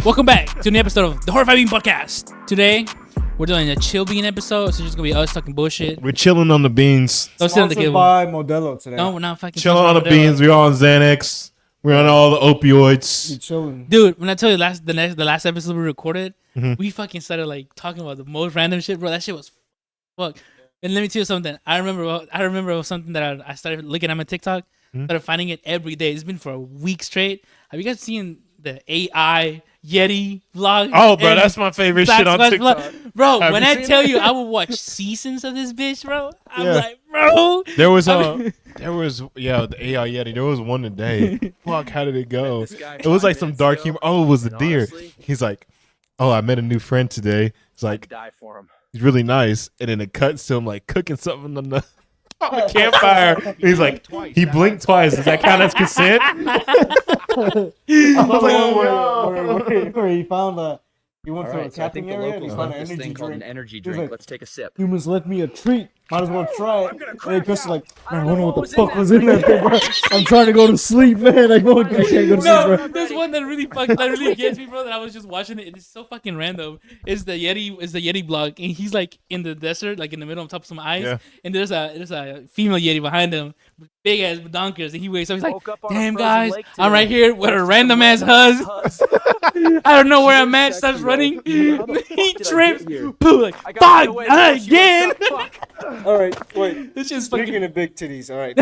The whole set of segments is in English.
Welcome back to an episode of the Horrified Being Podcast. Today, we're doing a chill bean episode, so it's just gonna be us talking bullshit. We're chilling on the beans. Don't sit on the Sponsored by Modelo today. No, we're not fucking Chilling on the beans. We're on Xanax. We're on all the opioids. You chilling. Dude, when I tell you the last episode we recorded, we fucking started like talking about the most random shit, bro. That shit was fuck. And let me tell you something. I remember something that I started looking at my TikTok. Started finding it every day. It's been for a week straight. Have you guys seen the AI YETI vlog? Oh, bro, that's my favorite shit on TikTok. Bro, Have when you I seen tell that? you I will watch seasons of this bitch, bro, I'm Yeah. like, bro. There was the AI Yeti. There was one today. Fuck, how did it go? It was like some dark humor. Oh, it was a deer. He's like, oh, I met a new friend today. He's like, die for him. he's really nice. And then it cuts to him like cooking something on the campfire. And he's like, he blinked twice. Does that count as consent? Where he found he went All to a right, so I think camping the area and he locals found like an this energy thing called an drink. energy He's drink. like, Let's take a sip. humans left me a treat. Might as well try it. And Chris is like, man, I wonder what the fuck was in that thing, bro. I'm trying to go to sleep, man. I can't go to sleep, No, bro. there's one that really gets me, bro. That I was just watching it, and it's so fucking random. It's the YETI blog, and he's like in the desert, like in the middle on top of some ice, Yeah. and there's a female Yeti behind him, big ass badonkers, and he wakes up, he's like, Woke up on a "Damn frozen guys, lake I'm today. right here with a random ass huzz. I don't know where I'm at." Starts running, he trips, poo, like I gotta fuck get away. again. All right, wait. This shit's Speaking fucking of big titties, all right.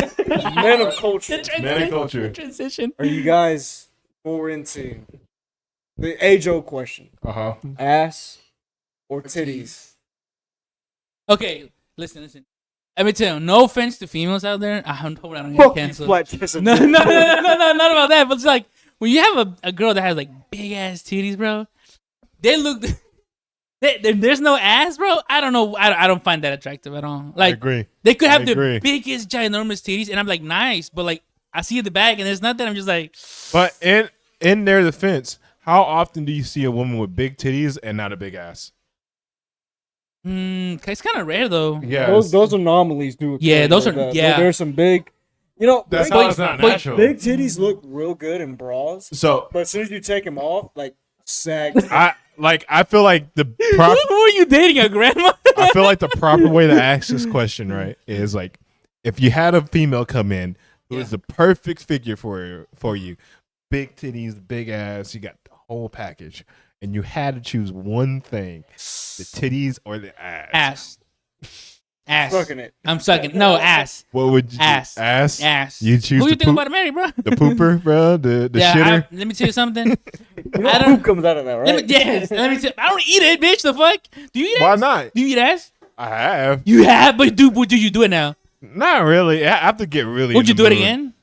Men of culture. Man of culture. Transition. Are you guys more into the age-old question? Uh-huh. Ass or titties? Okay, listen. Let me tell you, no offense to females out there. I hope I don't get Fuck you, canceled. flat chest. No, not about that. But it's like when you have a girl that has like big ass titties, bro. They look. There's no ass, bro. I don't know. I don't find that attractive at all. Like, I agree. they could have I the agree. biggest, ginormous titties, and I'm like, nice, but like, I see the back, and there's nothing. I'm just like, But in their defense, how often do you see a woman with big titties and not a big ass? it's kind of rare though. Yeah. Those anomalies do. occur Yeah, those like are- that. yeah. There's some big. You know, That's big, how it's not natural. big titties look real good in bras, So but as soon as you take them off, like sag. I feel like the proper Who are you dating, a grandma? I feel like the proper way to ask this question, right, is like if you had a female come in who is the perfect figure for you, big titties, big ass, you got the whole package, and you had to choose one thing, the titties or the ass. Ass. Sucking it. I'm sucking. No, ass. What would you Ass. Ass? Ass. You choose Who you the think poop, about to marry, bro? the pooper, bro, the Yeah, shitter. let me tell you something. You know, I don't- poop comes out of that, right? Let me tell you. I don't eat it, bitch. The fuck? Do you eat Why ass? not? Do you eat ass? I have. You have, but do you do it now? Not really. I have to get really. Would you in do the it mood. again?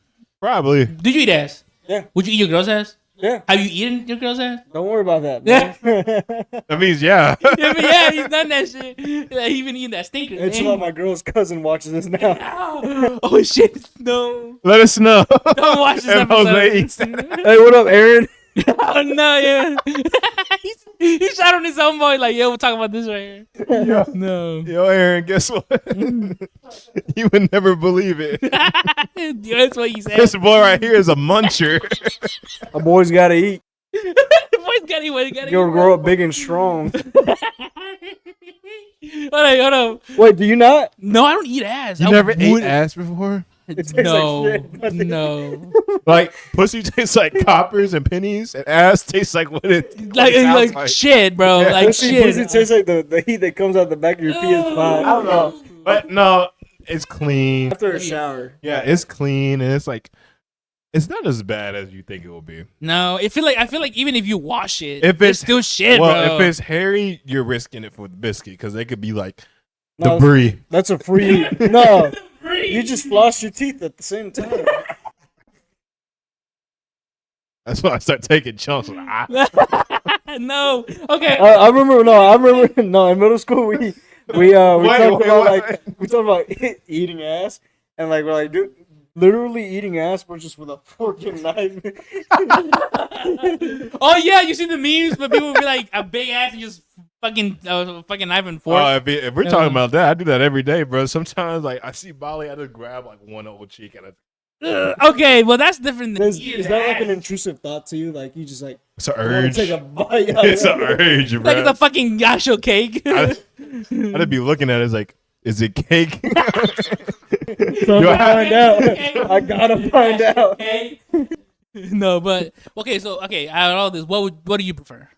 Probably. Did you eat ass? Yeah. Would you eat your girl's ass? Yeah. Have you eaten your girl's ass? Don't worry about that. Yeah. Man. That means yeah. Yeah, but yeah, he's done that shit. Like, he been eating that stinker. It's man. like my girl's cousin watches this now. Oh shit! No, Let us know. don't watch this If Jose eats episode. Hey, what up, Aaron? Oh no, yeah. he shot on his own boy. Like, yo, we'll talk about this right here. Yo, No, yo, Aaron, guess what? You would never believe it. that's what he said. This boy right here is a muncher. A boy's gotta eat. The boy's got it. What got You'll grow up big and strong. Hold on. Wait, do you not? No, I don't eat ass. You I never ate would- ass before? tastes No, like shit, doesn't it? no. Like pussy tastes like coppers and pennies, and ass tastes like what it Like, sounds like shit, bro. Yeah. Like Pussy shit. tastes like the heat that comes out the back of your PS5. I don't know, but no, it's clean. After a shower. Yeah, it's clean, and it's like it's not as bad as you think it will be. No, I feel like even if you wash it, If it's it's still shit, well, bro. if it's hairy, you're risking it for the biscuit because they could be like No, debris. That's a free. No, you just floss your teeth at the same time. That's why I start taking chunks. No. Okay. I remember. No, in middle school we talked about wait. like we talked about eating ass and like we're like dude, literally eating ass, but just with a fork and knife. Oh yeah, you see the memes, but people will be like a big ass and just fucking knife and fork. If we're talking about that, I do that every day, bro. Sometimes like I see Bali, I just grab like one old cheek and Okay, well that's different than Is that like an intrusive thought to you? Like you just like It's an I want urge. to take a bite out It's of an it. urge, bro. Like it's a fucking gacho cake. I'd be looking at it as like, is it cake? So Do I I find out. I gotta find out. No, but okay. So okay, out of all this, what do you prefer?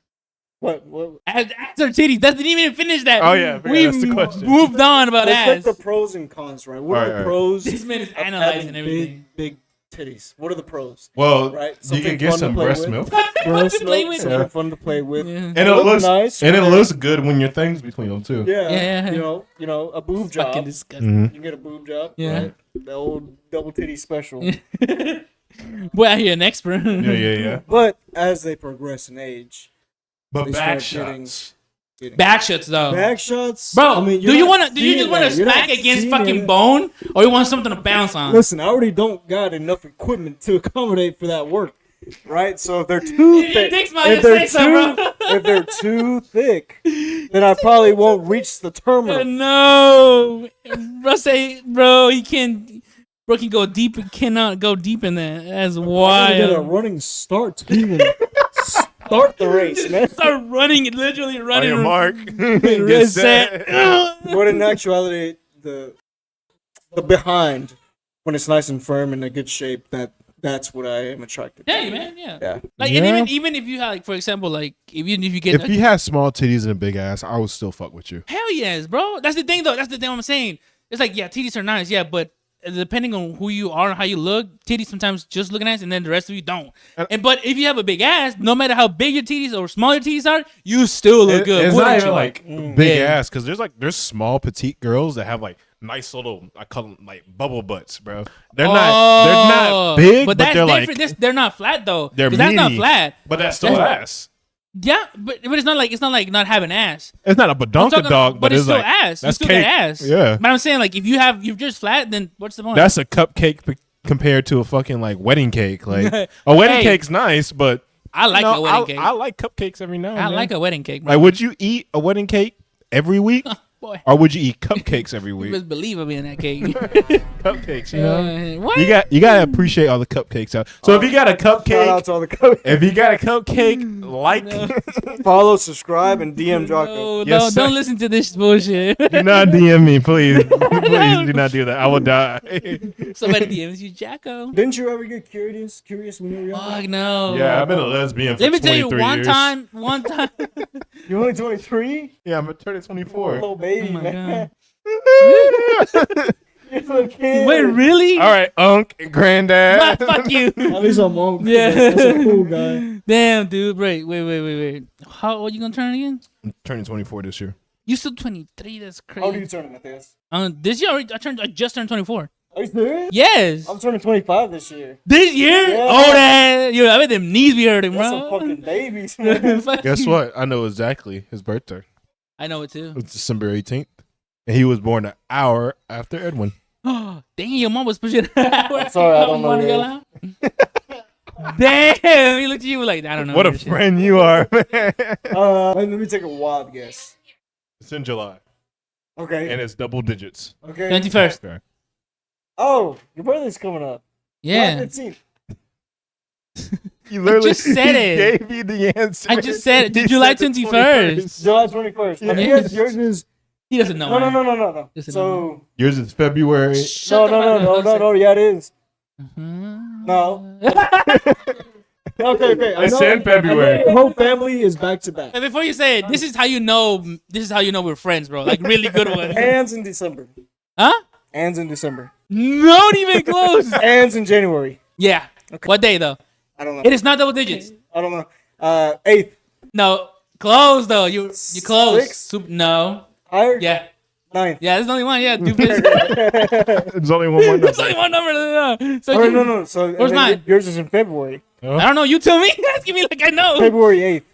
What? Ass or titties? That didn't even finish that. Oh, yeah, I forgot we that's the question. moved on about Let's ass. take the pros and cons, right? What are Alright, the pros? This man is of analyzing having everything. Big titties. What are the pros? Well, Right? you Something can get fun to some play breast with. milk. Breast to play milk, with. something fun to play with. Yeah. And it Look looks nice, and it okay. looks good when your thing's between them too. Yeah. Yeah. You know, a boob job. Fucking disgusting. You get a boob job. Yeah. Right? The old double titty special. Boy, I hear an expert. Yeah. But as they progress in age, But They back start getting- shots. Back shots though. back shots. Bro, I mean, do you want to? Do you just want to smack smack against fucking bone, or you want something to bounce on? Listen, I already don't got enough equipment to accommodate for that work, right? So if they're too thick, Dick's mine, just say so, bro. if they're too thick, then I probably won't reach the terminal. No, bro, he can't. Bro can go deep. Cannot go deep in that. That's I gotta get a wild. running start to even start the race, man. Start running, literally On running. your mark. Red Get set. set. But in actuality, the behind, when it's nice and firm and in good shape, that's what I am attracted to. Yeah, man. Yeah. Yeah. Like, Yeah. and even if you have, like, for example, like, even if you get If you had small titties and a big ass, I would still fuck with you. hell yes, bro. That's the thing, though. That's the thing I'm saying. It's like, yeah, titties are nice, yeah, but depending on who you are and how you look, titties sometimes just look nice, and then the rest of you don't. But if you have a big ass, no matter how big your titties or small your titties are, you still look good. It's Wouldn't not you? even like big Yeah. ass because there's small petite girls that have like nice little, I call them like bubble butts, bro. They're not big, but that's they're different. like They're not flat though. they're 'Cause that's not meaty, flat. but that's still ass. Yeah, but it's not like not having ass. It's not a I'm badonka talking- dog, but it's it's still like ass. You that's still cake. got ass. Yeah, But I'm saying, like, if you're just flat, then what's the point? that's a cupcake compared to a fucking like wedding cake. Like a wedding Hey. cake's nice, but I like a wedding cake. I like cupcakes every now and I then. like a wedding cake, bro. Like, would you eat a wedding cake every week, Boy, or would you eat cupcakes every you week? best believe I'll be in that cake. Cupcakes, you know. What? You gotta appreciate all the cupcakes out. So if you got a Shout out cupcake, to all the coaches. if you got a cupcake, like, Follow, subscribe, and DM Jocko. No, Yes, sir. don't listen to this bullshit. do not DM me, please. Please do not do that. I will die. Somebody DMs you, Jacko. Didn't you ever get curious when you were young? Fuck no. Yeah, I've been a lesbian for Let me tell you, 23 one years. time. You're only 23? Yeah, I'm turning 24. Little baby, Oh my man. God. You're a kid. Wait, really? All right, Unc and Granddad. Fuck you. At least I'm on. Yeah. That's a cool guy. Damn, dude. Wait. How old you gonna turn again? I'm turning 24 this year. You still 23? That's How old are you crazy. turning, Matthias? This year, I just turned 24. Are you serious? Yes. I'm turning 25 this year. This year? Yeah. Oh, that. Yo, I bet them knees be hurting, That's bro. some fucking babies, man. Fuck Guess you. what? I know exactly his birthday. I know it too. It's December 18th. And he was born an hour after Edwin. Oh, dang, your mom was pushing. I'm sorry, I don't know Damn, he looked at you like, I don't know. What a this shit. friend you are, man. Let me take a wild guess. It's in July. Okay. And it's double digits. Okay. 21st. Okay. Oh, your birthday's coming up. Yeah. July 15th. You literally just said he it. gave me the answer. I just said it. He July said the 21st. July 21st. Yeah. Matthias, yours is. He doesn't know. No. man. Listen, So. Yours is February. Shut the fuck up. No. Yeah, it is. Mhm. No. Okay. It's in February. The whole family is back to back. And before you say it, this is how you know. This is how you know we're friends, bro. Like really good ones. Ands in December. Huh? Ands in December. Not even close. Ands in January. Yeah. What day though? I don't know. It is not double digits. I don't know. 8th. No, close though. You close. Six? No. Higher? Yeah. 9th. Yeah. There's only one. Yeah. Stupid. There's only one more There's number. only one number. So Oh, you- no. So and Where's then mine? Yours is in February. I don't know. You tell me. Asking me like I know. February 8th.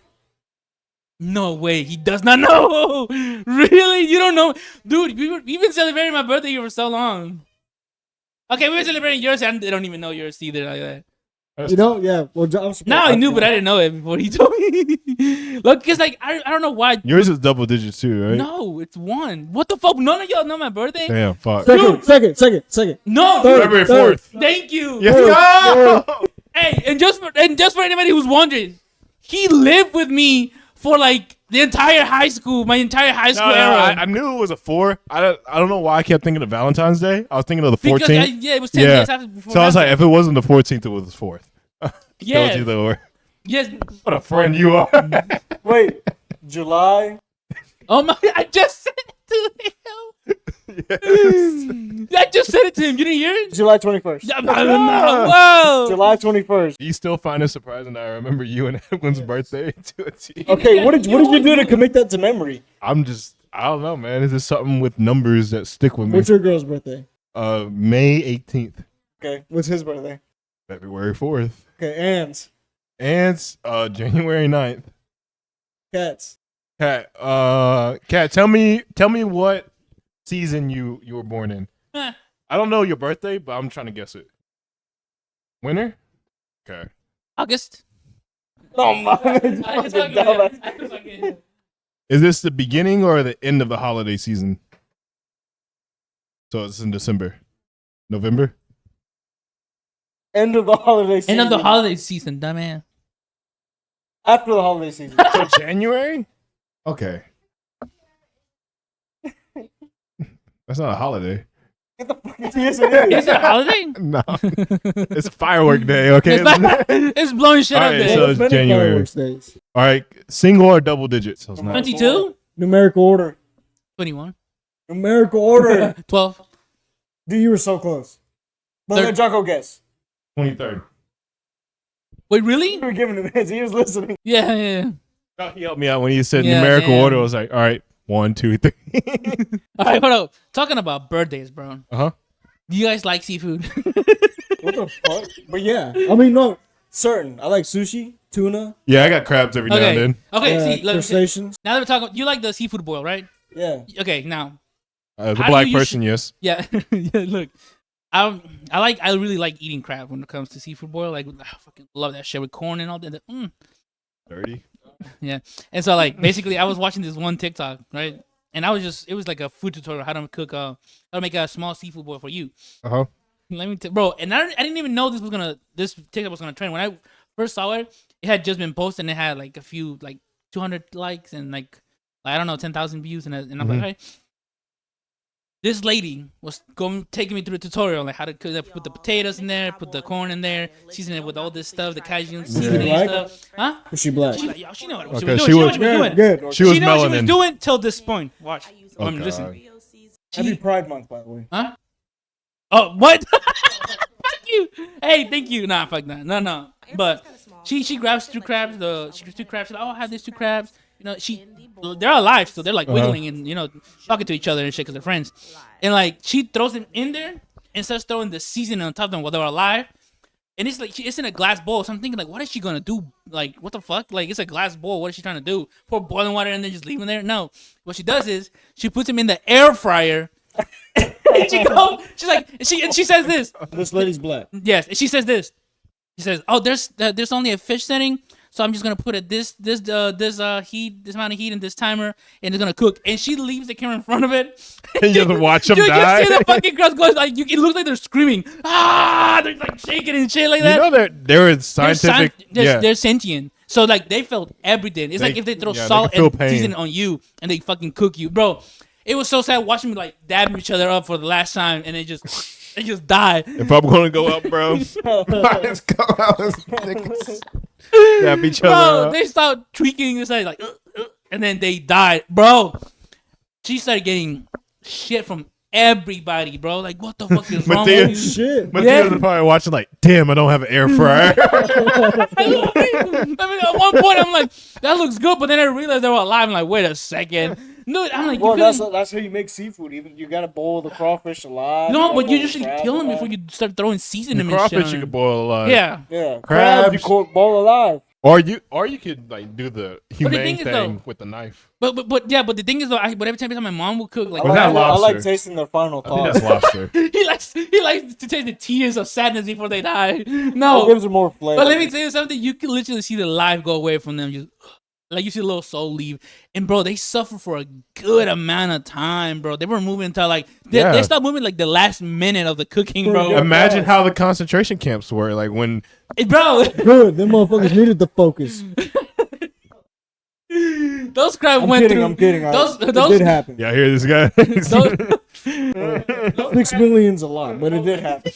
No way. He does not know. Really? You don't know, dude? We've been celebrating my birthday here for so long. Okay, we've been celebrating yours, and they don't even know yours either. Like that. You know? Yeah. Well, I'm surprised. Now I knew, but I didn't know it before he told me. Look, because like I don't know why. Yours is double digits too, right? No, it's one. What the fuck? None of y'all know my birthday. Damn, fuck. Second. No. Third. February Third. 4th. Thank you. Yes, go! Hey, and just for anybody who's wondering, he lived with me for like the entire high school, my entire high school era. I knew it was a 4. I don't know why I kept thinking of Valentine's Day. I was thinking of the Because 14th. it was 10 days after before. So I was like, Valentine's. if it wasn't the 14th, it was the 4th. Yeah. Told you they were. Yes. What a friend you are. Wait, July. Oh my! I just sent it to him. I just sent it to him. You didn't hear it? July 21st. Whoa! July 21st. You still find it surprising that I remember you and Edwin's birthday to a T. Okay, what did you do to commit that to memory? I don't know, man. Is this something with numbers that stick with me? What's your girl's birthday? May 18th. Okay, what's his birthday? February 4th. Okay, Ann's. And January 9th. Cats. Kat, tell me what season you were born in. I don't know your birthday, but I'm trying to guess it. Winter? Okay. August. Oh my! Is this the beginning or the end of the holiday season? So it's in December. November? End of the holiday season. End of the holiday season, dumbass. After the holiday season. So January? Okay. That's not a holiday. Get the fuck yes, it is. Is it a holiday? No. It's a firework day, okay? It's blowing shit All up right, there. so it's Many January. fireworks days. All right, single or double digits? So it's not 22? Numerical order. 21. Numerical order. 12. Dude, you were so close. But let Jocko guess. 23rd. Wait, really? You were giving him his. He was listening. Yeah. Oh, he helped me out when he said Yeah, numerical damn. order. I was like, all right, 1, 2, 3. All right, hold up. Talking about birthdays, bro. Uh-huh. Do you guys like seafood? What the fuck? But yeah. I mean, no. Certain. I like sushi, tuna, Yeah, I got crabs every now and then. Okay, see, look, crustaceans. now that we're talking, you like the seafood boil, right? Yeah. Okay, now, The How black do you person, yes. yeah, yeah. Look, I really like eating crab when it comes to seafood boil. Like, I fucking love that shit with corn and all that. Dirty. Yeah, and so like basically, I was watching this one TikTok, right? And it was like a food tutorial how to cook how to make a small seafood boil for you. Uh-huh. Let me bro, and I didn't even know this TikTok was gonna trend. When I first saw it, it had just been posted and it had like a few like 200 likes and like I don't know 10,000 views and I'm like, hey, this lady was taking me through the tutorial like how to cook, put the potatoes in there, put the corn in there, season it with all this stuff, the cajun seasoning and Black? stuff. Huh? Was she black? She like, yo, she know what Okay, she was doing. Good. She was She knew what she was melanin. doing till this point. Watch. Oh, I'm listening. God. Happy Pride Month, by the way. Huh? Oh, what? Fuck you. Hey, thank you. Nah, fuck that. No. But she grabs 2 crabs. She grabs 2 crabs. She's like, oh, I have these 2 crabs. You know, they're alive, so they're like wiggling and talking to each other and shit because they're friends. And like she throws them in there and starts throwing the seasoning on top of them while they're alive. And it's like it's in a glass bowl. So I'm thinking like, what is she gonna do? Like, what the fuck? Like, it's a glass bowl. What is she trying to do? Pour boiling water and then just leave them there? No. What she does is she puts them in the air fryer. And she says this. This lady's black. Yes, and she says this. She says, "Oh, there's only a fish setting, so I'm just gonna put it this amount of heat in this timer, and it's gonna cook." And she leaves the camera in front of it. And you just watch them You die. see the fucking crowd goes like it looks like they're screaming. They're like shaking and shit like that. You know they're scientific. They're sentient. So like they felt everything. It's like if they throw salt can feel and pain. seasoning on you and they fucking cook you, bro. It was so sad watching me like dabbing each other up for the last time, and they just die. If I'm gonna go up, bro, let's go out. Dab each other Bro, up. they start tweaking inside like, and then they died, bro. She started getting shit from everybody, bro. Like, what the fuck is wrong Matthias- with you? Shit. But Yeah. they're probably watching like, damn, I don't have an air fryer. I mean, at one point I'm like, that looks good, but then I realized they were alive. I'm like, wait a second. No, I'm like, Well, you couldn't- that's how you make seafood. Even you gotta boil the crawfish alive. no, but you boil usually crab kill them alive. before you start throwing seasoning and shit. Crawfish on you it. could boil alive. Yeah. Yeah, Crabs. you boil alive. Or you could like do the humane thing is, thing though- with the knife. But the thing is though, every time my mom would cook, like Was that I like lobster? tasting their final I think thoughts. that's lobster. he likes to taste the tears of sadness before they die. It No, gives it more flavor. but let me tell you something. You can literally see the life go away from them. Just like you see a little soul leave. And bro, they suffer for a good amount of time, bro. They were moving until like they stopped moving like the last minute of the cooking, bro. Yeah. Imagine how the concentration camps were like when Bro, Good. Them motherfuckers needed the focus. Those crabs I'm went kidding. through. I'm kidding. Those It did happen. Yeah, I hear this guy. those, 6 million's a lot, but it did happen.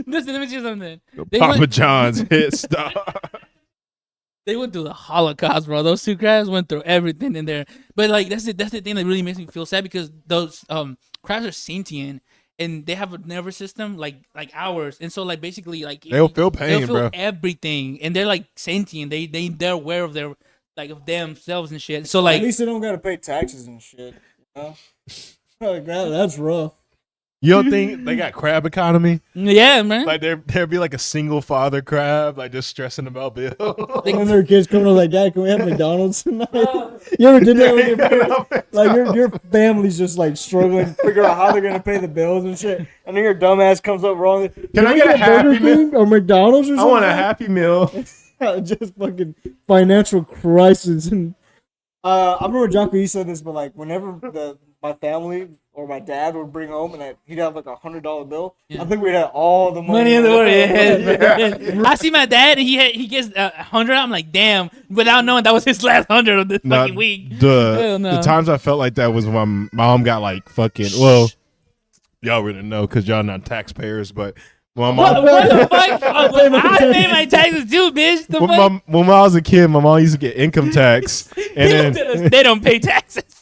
listen, let me tell you something. Papa John's hit stop. They went through the Holocaust, bro. Those two crabs went through everything in there. But like that's the thing that really makes me feel sad because those crabs are sentient and they have a nervous system like ours. And so like basically like They'll feel pain, they'll feel bro. everything. And they're like sentient. They're aware of their like of themselves and shit. So At like least they don't gotta pay taxes and shit. You know? Like that's rough. You don't think they got crab economy? yeah, man. Like there'd be like a single father crab, like just stressing about bills. When their kids come to like, Dad, can we have McDonald's tonight? You ever did that with your parents? Like your family's just like struggling to figure out how they're gonna pay the bills and shit. And then your dumbass comes up wrong. Can I we get a Happy Burger Meal? King or McDonald's or I something? want a Happy Meal. Just fucking financial crisis. And I remember Jocko, you said this, but like whenever my family or my dad would bring home and he'd have like $100 bill, I think we'd have all the Money in the world. Yeah. Yeah. I see my dad and he gets 100. I'm like, damn, without knowing that was his last 100 of this fucking week. Hell no. The times I felt like that was when my mom got like fucking. Well, y'all really know because y'all not taxpayers, but my mom. What the fuck? I pay my taxes too, bitch. The fuck? When I was a kid, my mom used to get income tax, and then They don't pay taxes.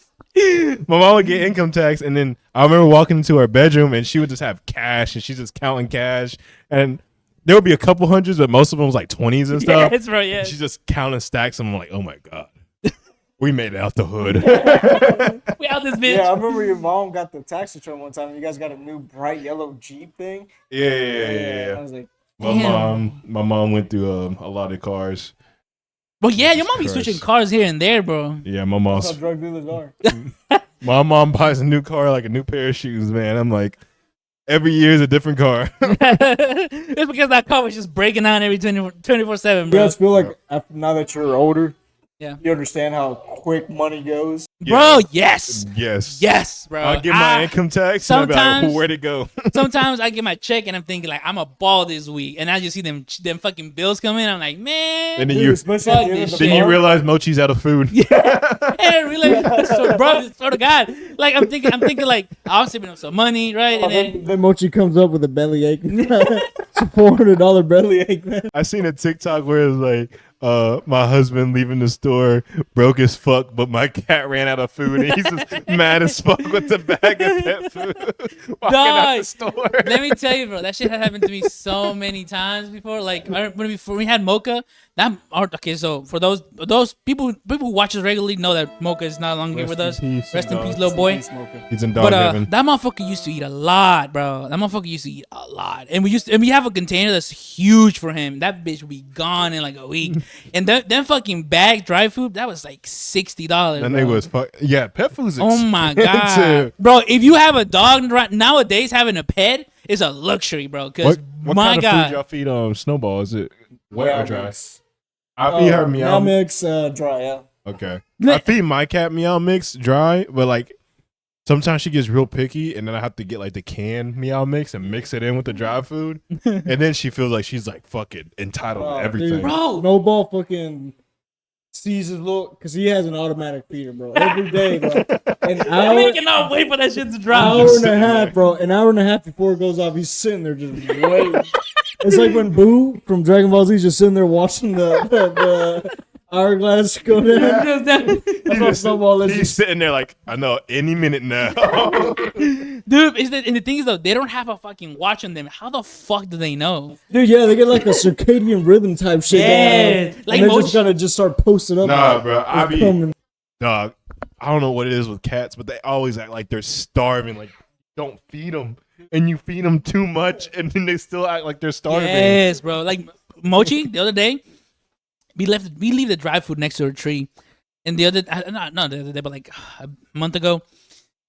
my mom would get income tax, and then I remember walking into her bedroom, and she would just have cash, and she's just counting cash, and there would be a couple hundreds, but most of them was like 20s and stuff. Yes, bro, yeah. And she's just counting stacks, and I'm like, oh my god, we made it out the hood. We out this bitch. Yeah, I remember your mom got the tax return one time. And you guys got a new bright yellow Jeep thing. Yeah. I was like, My mom went through a lot of cars. But yeah, your mom be Christ. switching cars here and there, bro. Yeah, my that's how mom's. drug dealers are. My mom buys a new car like a new pair of shoes, man. I'm like, every year is a different car. It's because that car was just breaking down every 24/7, You bro. guys feel like now that you're older, Yeah. you understand how quick money goes? Bro, yes. Yes. Yes, bro. I'll get my income tax. And I'll be like, sometimes- where'd it go? Sometimes I get my check and I'm thinking like I'm a ball this week, and I just see them fucking bills come in. I'm like, man. And then Dude, you especially at the end of the then you month. realize Mochi's out of food. And I realize, so, bro, swear to God, like I'm thinking like I was saving up some money, right? And then Then Mochi comes up with a bellyache. It's a $400 bellyache, man. I seen a TikTok where it's like, my husband leaving the store broke as fuck, but my cat ran out of food, and he's just mad as fuck with the bag of pet food walking out the Dog. store. let me tell you, bro, that shit had happened to me so many times before. Like when we had Mocha, okay, so for those people who watch us regularly know that Mocha is no longer with us. Rest in peace, little boy. He's in dog But heaven. that motherfucker used to eat a lot, bro. That motherfucker used to eat a lot, and we have a container that's huge for him. That bitch would be gone in like a week. And then fucking bag dry food, that was like $60. And bro. they was pet food's Oh my god, expensive. bro! If you have a dog nowadays, having a pet is a luxury, bro. Because What my kind of god, food y'all feed Snowball? Is it wet or dry? Mix. I feed her meow. Mix dry, yeah. Okay. I feed my cat meow mix dry, but like sometimes she gets real picky, and then I have to get like the canned meow mix and mix it in with the dry food, and then she feels like she's like fucking entitled to everything. Dude, Bro. Snowball fucking sees his little, because he has an automatic feeder, bro. Every day, bro. An I hour, cannot wait for that shit to drop. hour and a sitting half, there. bro. An hour and a half before it goes off, he's sitting there just waiting. It's like when Boo from Dragon Ball Z is just sitting there watching the hourglass go down. That's what Snowball is. He's sitting there like, I know any minute now. Dude, and the thing is though, they don't have a fucking watch on them. How the fuck do they know? Dude, yeah, they get like a circadian rhythm type shit. Yeah, going on, like and they're just motion- gonna just start posting up. Nah, bro, I Just be coming. dog. I don't know what it is with cats, but they always act like they're starving. Like, don't feed them, and you feed them too much, and then they still act like they're starving. Yes, bro. Like Mochi, the other day, we leave the dry food next to a tree, and the other not the other day, but like a month ago,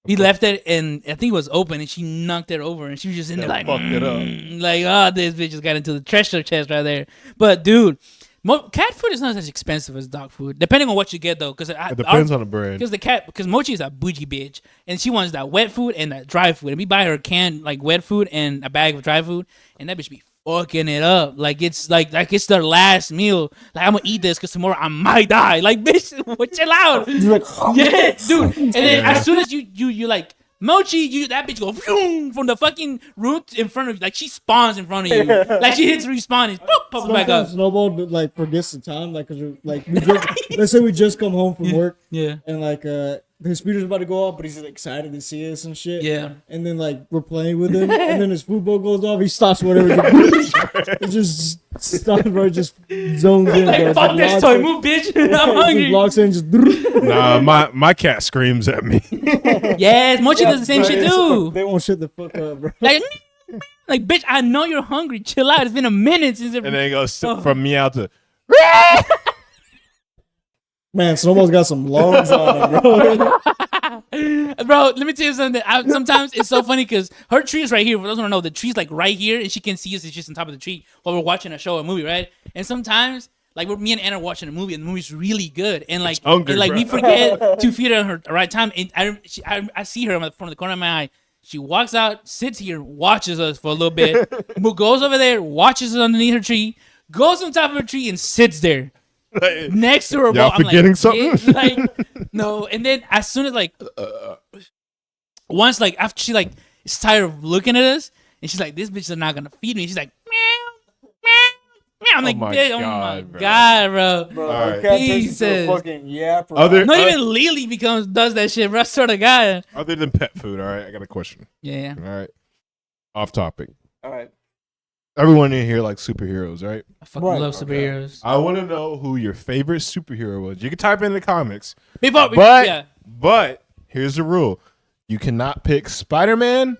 we left it, and I think it was open, and she knocked it over, and she was just in there like, fucked it up. like, oh, this bitch just got into the treasure chest right there. But dude, cat food is not as expensive as dog food, depending on what you get though, because It depends on the brand. because Mochi is a bougie bitch, and she wants that wet food and that dry food, and we buy her canned like wet food and a bag of dry food, and that bitch be fucking it up. Like it's like it's their last meal. Like I'm gonna eat this because tomorrow I might die. Like bitch, chill out. He's like, Yeah, dude. And then as soon as you like Mochi, that bitch go vroom, from the fucking root in front of you. Like she spawns in front of you. Like she hits respawn and boop, pops back up. Snowball like forgets the time, like, cause like we just, let's say we just come home from work, Yeah. and like his speeder's about to go off, but he's excited to see us and shit. Yeah. And then like we're playing with him, and then his food bowl goes off. He stops whatever. He just stops, bro. Just zones in. Like Bro. fuck this toy, move, bitch. I'm hungry. Just locks in, just. Nah, my cat screams at me. Yes, Mochi does the same shit too. They won't shut the fuck up, bro. Like bitch, I know you're hungry. Chill out. It's been a minute since. And then it goes from meow to. Man, Snowball's got some lungs on him, bro. Bro, let me tell you something. Sometimes it's so funny because her tree is right here. For those who don't know, the tree's like right here, and she can see us. It's just on top of the tree while we're watching a show, a movie, right? And sometimes, like, me and Anna are watching a movie, and the movie's really good, and like, hungry, we forget to feed her at her right time. And I see her from the corner of my eye. She walks out, sits here, watches us for a little bit, goes over there, watches us underneath her tree, goes on top of her tree, and sits there. Next to her, y'all I'm forgetting like, something? Like, no. And then as soon as like, once like after she like is tired of looking at us, and she's like, "This bitch is not gonna feed me." She's like, "Meow, meow, meow." I'm like, "Oh my god, bro." Bro, All right. her cat turns into Jesus. a fucking yapper. Other- Not even Lily does that shit, bro. I swear to God. Other than pet food, all right. I got a question. Yeah. All right, off topic. All right. Everyone in here likes superheroes, right? I fucking Right. love superheroes. I want to know who your favorite superhero was. You can type in the comics, But but here's the rule: you cannot pick Spider-Man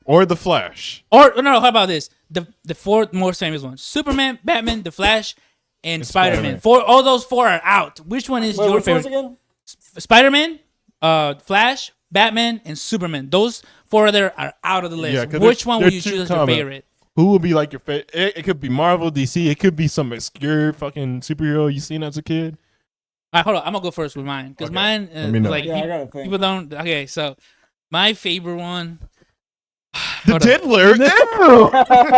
or the Flash. Or no, how about this? The four most famous ones: Superman, Batman, the Flash, and Spider-Man. All those four are out. Which one is your Which ones favorite? again? Spider-Man, Flash, Batman, and Superman. Those four there are out of the list. Yeah, 'cause Which they're- one they're would you too choose as your common. favorite? Who would be like your favorite? It could be Marvel, DC. It could be some obscure fucking superhero you seen as a kid. All right, hold on. I'm gonna go first with mine because Okay. mine Let me know. like Yeah, I gotta think. people don't. Okay, so my favorite one. The Hold on. Diddler.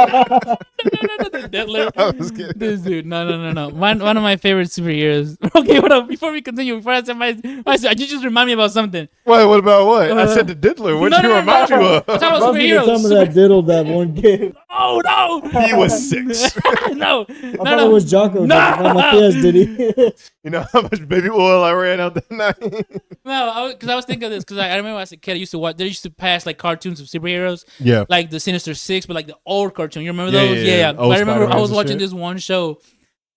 The Diddler. I was kidding. This dude, no. One of my favorite superheroes. Okay, hold on. Before we continue, before I say my you just remind me about something. Wait, what about what? I said the Diddler. What did you remind you of? I'm talking about Must be the time of superheroes. that diddled that one kid. Oh no! He was 6. No, I thought it was Jocko. No. I'm like, yes, did he? You know how much baby oil I ran out that night? No, because I was thinking of this because I remember as a kid I used to watch. They used to pass like cartoons of superheroes, Yeah. like the Sinister Six, but like the old cartoon. You remember Yeah, those? yeah. But Old I remember I Spider-Mans was and watching shit. this one show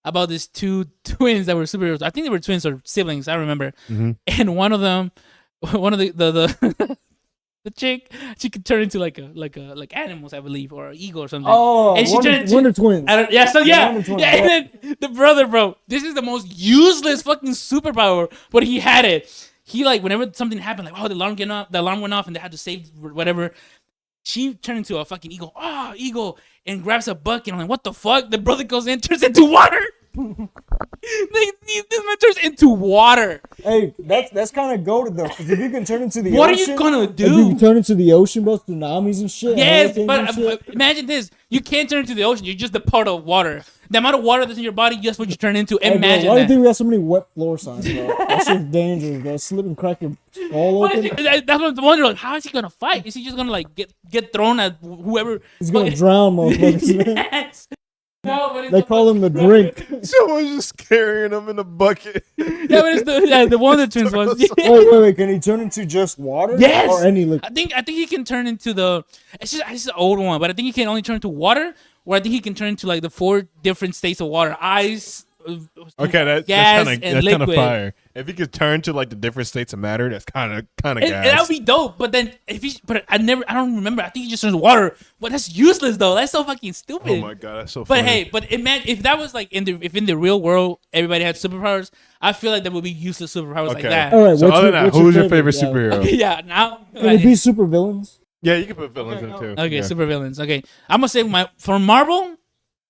about these two twins that were superheroes. I think they were twins or siblings. I remember, Mhm. and one of them, one of the the chick, she could turn into like animals, I believe, or an eagle or something. Oh, And she Wonder, turned into- Wonder Twins. Yeah, Wonder Twins, yeah. And then the brother, bro, this is the most useless fucking superpower, but he had it. He like whenever something happened, like the alarm went off, and they had to save whatever. She turned into a fucking eagle. Oh, eagle, and grabs a bucket. I'm like, what the fuck? The brother goes in, turns into water. This man turns into water. Hey, that's kind of goated though. 'Cause if you can turn into the What are ocean, you gonna if you do? can turn into the ocean, bro, tsunamis and shit. Yes, hurricanes but and shit. imagine this: you can't turn into the ocean. You're just a part of water. The amount of water that's in your body, that's what you turn into. Hey, bro, Imagine why do you that. think we got so many wet floor signs, bro? That shit's dangerous, bro. Slip and crack your skull What open. is that's what I'm wondering. Like, how is he gonna fight? Is he just gonna like get thrown at whoever? He's gonna drown, motherfuckers. man. Yes. No, but it's They call him the drink. Someone's just carrying him in a bucket. Yeah, but it's the Wonder Twins was. Wait. Can he turn into just water? Yes. Or any liquid? I think he can turn into the. It's an old one, but I think he can only turn into water, or I think he can turn into like the 4 different states of water: ice. Okay, gas that's and kind of liquid. fire. If he could turn to like the different states of matter, that's kind of And gas. that would be dope. But then I don't remember. I think he just turns water. But that's useless though. That's so fucking stupid. Oh my god, that's so But funny. hey, imagine if that was like in the real world, everybody had superpowers. I feel like there would be useless superpowers like Okay. that. All right. So what's other your, than that, what's who's your favorite Yeah. superhero? Yeah, now. Can it be super villains? Yeah, you can put villains in too. Okay, yeah. super villains. Okay, I'm gonna say from Marvel.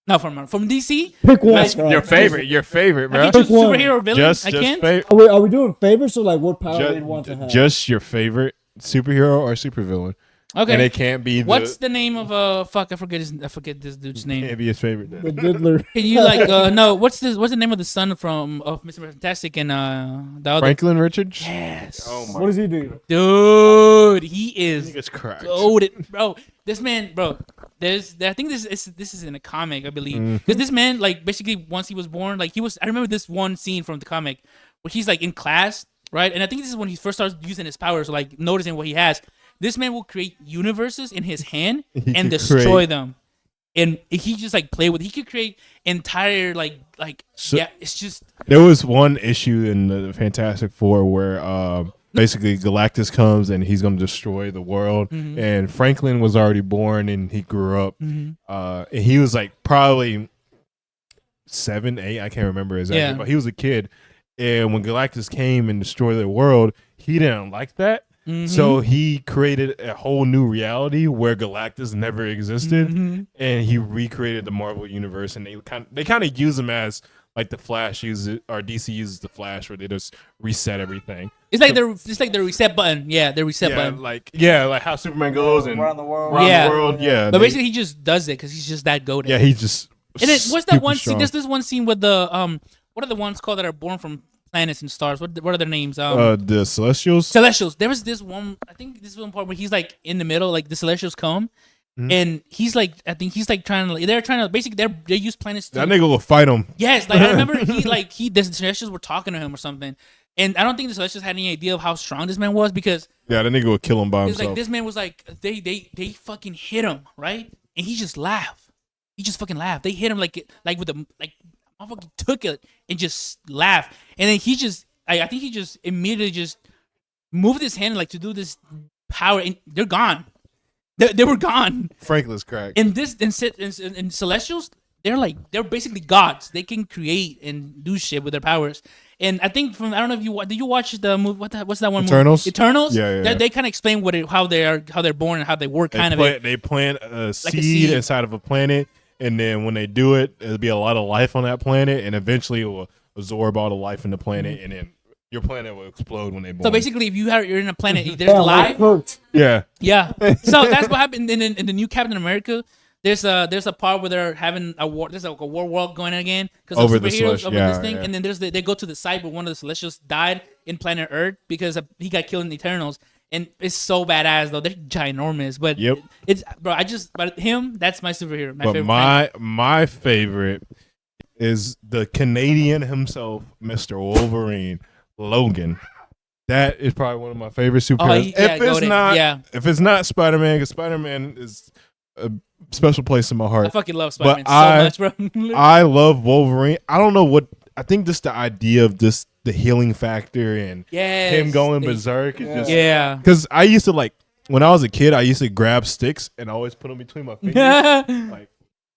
No, from DC. Pick one. Like, bro. Your favorite, I bro. can choose Pick one. superhero villains. I can't. Are we doing favorites or like what power they'd want to have? Just your favorite superhero or supervillain? Okay. And it can't be. What's the name of fuck? I forget this dude's name. Can't be his favorite. The Diddler. Can you like no? What's the name of the son of Mr. Fantastic and the other Franklin Richards. Yes. Oh my. What does he do? Dude, he is It's cracked. goated, bro. This man, bro. I think this is in a comic, I believe, because this man, like, basically once he was born, like he was. I remember this one scene from the comic where he's like in class, right? And I think this is when he first starts using his powers, like noticing what he has. This man will create universes in his hand and destroy them. And he just like play with. He could create entire So, yeah. It's just there was one issue in the Fantastic Four where basically Galactus comes and he's going to destroy the world. And Franklin was already born and he grew up. And he was like probably 7, 8. I can't remember exactly, but he was a kid. And when Galactus came and destroyed the world, he didn't like that. So he created a whole new reality where Galactus never existed, and he recreated the Marvel universe. And they kind of use him as like the Flash uses it, or DC uses the Flash, where they just reset everything. It's like the reset button. Yeah, the reset button. Like how Superman goes and Around the world. the world. Yeah, But basically, he just does it because he's just that goated. yeah, he just. And then what's that one scene? strong. There's this one scene with the what are the ones called that are born from planets and stars? What are their names? The Celestials. Celestials. There was this one. I think this one part where he's like in the middle, like the Celestials come, and he's like, I think he's like trying to. They're trying to basically they use planets. That nigga will fight him. Yes, like I remember the Celestials were talking to him or something, and I don't think the Celestials had any idea of how strong this man was because Yeah, that nigga will kill him by it's himself. like this man was like they fucking hit him right, and he just laughed. He just fucking laughed. They hit him like with a like. Motherfucker took it and just laughed, and then he just I think he just immediately just moved his hand like to do this power, and they're gone. They were gone. Franklin's cracked. In Celestials, they're basically gods. They can create and do shit with their powers. And I think I don't know if did you watch the movie? What's that one? Eternals? Movie? Eternals. Yeah. They kind of explain how they're born and how they work. They plant a seed inside of a planet. And then when they do it, there'll be a lot of life on that planet, and eventually it will absorb all the life in the planet, and then your planet will explode when they born. So basically, if you're in a planet, there's life. Yeah. So that's what happened in the new Captain America. There's a part where they're having a war. There's like a war world going again because of superheroes over this thing. And then they go to the site where one of the Celestials died in planet Earth because he got killed in the Eternals. And it's so badass though. They're ginormous, but it's bro. But him, that's my superhero. My favorite is the Canadian himself, Mr. Wolverine, Logan. That is probably one of my favorite superheroes. If it's not Spider-Man, because Spider-Man is a special place in my heart. I fucking love Spider-Man so much, bro. I love Wolverine. I don't know what. I think just the idea of the healing factor and him going berserk is just because I used to like when I was a kid I used to grab sticks and always put them between my fingers like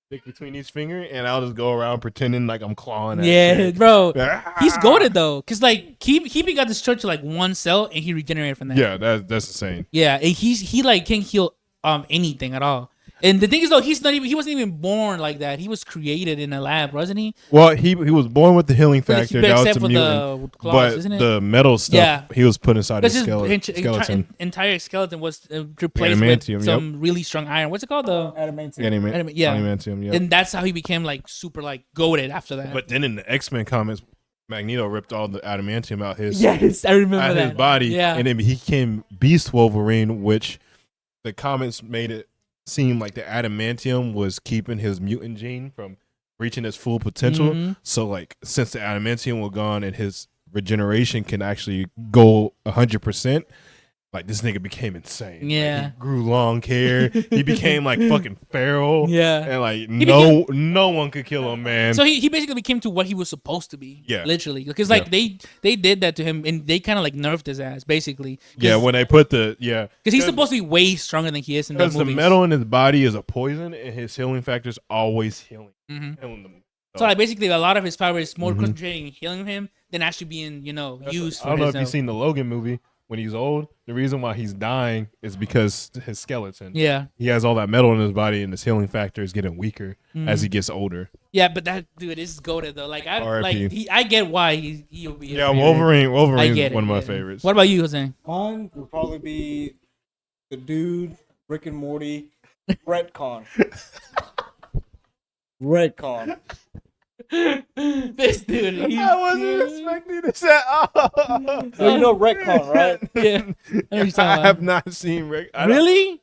stick between each finger and I'll just go around pretending like I'm clawing at shit. Bro. He's goated though because like he got destroyed to like one cell and he regenerated from that. Yeah, that's insane. Yeah, and he like can't heal anything at all. And the thing is, though, he wasn't even born like that. He was created in a lab, wasn't he? Well, he was born with the healing factor. That was except the mutant. The claws, but isn't it? the metal stuff, he was put inside his skeleton. Entire skeleton was replaced with some really strong iron. What's it called? The adamantium. Adamantium. Yeah. And that's how he became like super like goated after that. But then in the X-Men comics, Magneto ripped all the adamantium out his I remember that. His body. Yeah. And then he became Beast Wolverine, which the comics made it seem like the adamantium was keeping his mutant gene from reaching its full potential. So like since the adamantium was gone and his regeneration can actually go 100%, like this nigga became insane. Yeah. Like, he grew long hair. He became like fucking feral. Yeah. And like no one could kill him, man. So he basically became to what he was supposed to be. Yeah. Literally. Because like they did that to him and they kind of like nerfed his ass basically. Yeah, when they put because he's supposed to be way stronger than he is in the movies. Because the metal in his body is a poison and his healing factor is always healing. So like basically a lot of his power is more concentrating in healing him than actually being, used for I don't know if you've seen the Logan movie. When he's old, the reason why he's dying is because his skeleton. Yeah. He has all that metal in his body and his healing factor is getting weaker as he gets older. Yeah, but that dude is goated though. Like I get why he'll be. Yeah, Wolverine's one of my favorites. What about you, Jose? Mine would probably be the dude Rick and Morty, retcon. Retcon. This dude. I wasn't expecting this at all. So you know retcon, right? Yeah. I know what you're talking I about. have not seen Rick. Really?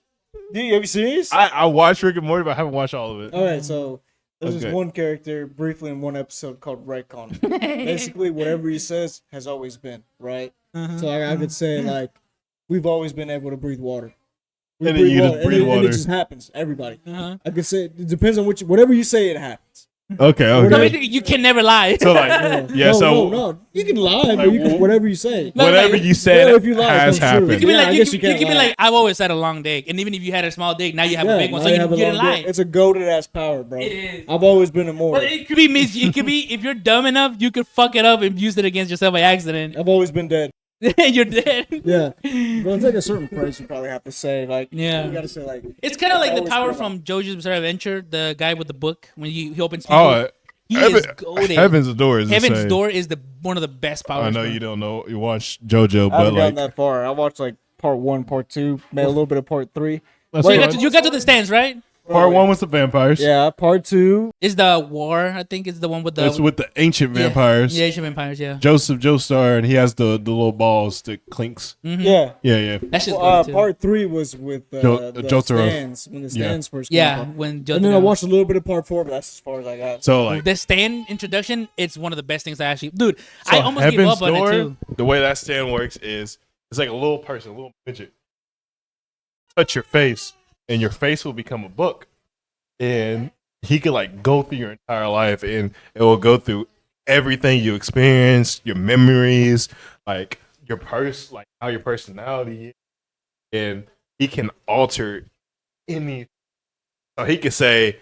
Have you seen this? I watched Rick and Morty, but I haven't watched all of it. All right, so there's Okay. this one character briefly in one episode called retcon. Basically, whatever he says has always been, right? So I could say like, we've always been able to breathe water. We And then you just water, breathe and water. it just happens. Everybody. I could say it depends on whatever you say, it happens. Okay, So okay. basically, you can never lie. So like, yeah, no, so no, you can lie, Like, but you can whatever you say. No, whatever like- you said Yeah, if you lie, has it's true. happened. You can be Yeah, like, I you guess can you can't be lie. like, I've always had a long dick, and even if you had a small dick, now you have a big one, so now you have a didn't long lie. dick. It's a goaded ass power, bro. It is. I've always been But immortal. it could be it could be if you're dumb enough, you could fuck it up and use it against yourself by accident. I've always been dead. You're dead. Yeah, but it's like a certain phrase you probably have to say. Like, Yeah. you gotta say like. It's kind of like the always power been from JoJo's Bizarre Adventure, the guy with the book when he opens people. Oh, he is goated. Heaven's Door is Heaven's insane. Door is one of the best powers. I know bro. you don't know. You watch JoJo, I but haven't gotten like that far. I watched like part 1, part 2, maybe a little bit of part 3. that's So you fine. got to the stands, right? Part 1 was the vampires. Yeah, part 2. Is the war? I think it's the one with the That's with the ancient vampires. Yeah, Asian vampires. Yeah. Joseph Joestar, and he has the little balls that clinks. Yeah. Yeah. That's just good too. Part 3 was with the Jotaro. stands when the stands first came Yeah, out. when And then I watched a little bit of part 4, but that's as far as I got. So like the stand introduction. It's one of the best things I actually, dude. I almost gave Heaven's up on Door, it too. the way that stand works is it's like a little person, a little midget. Touch your face, and your face will become a book. And he could like go through your entire life, and it will go through everything you experienced, your memories, like like how your personality is. And he can alter any. So he could say,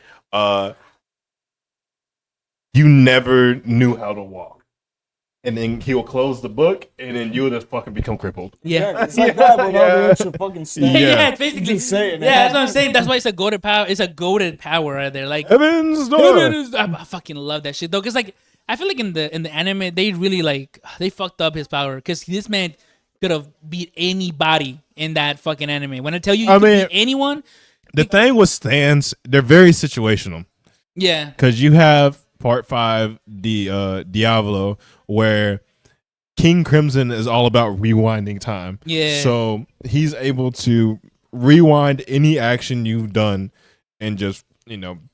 you never knew how to walk. And then he will close the book, and then you'll just fucking become crippled. Yeah. It's like that, but Yeah. all the extra fucking stuff. Yeah. Yeah, it's basically. Just say it, Yeah, man. that's what I'm saying. That's why it's a goaded power. It's a goaded power right there. Like, Heaven's Door. I fucking love that shit though, cause like I feel like in the anime they really like they fucked up his power, cause this man could have beat anybody in that fucking anime. When I tell you, he I could mean- beat anyone. The thing with stands, they're very situational. Yeah. Because you have part 5, Diavolo, where King Crimson is all about rewinding time. Yeah. So he's able to rewind any action you've done and just, prevent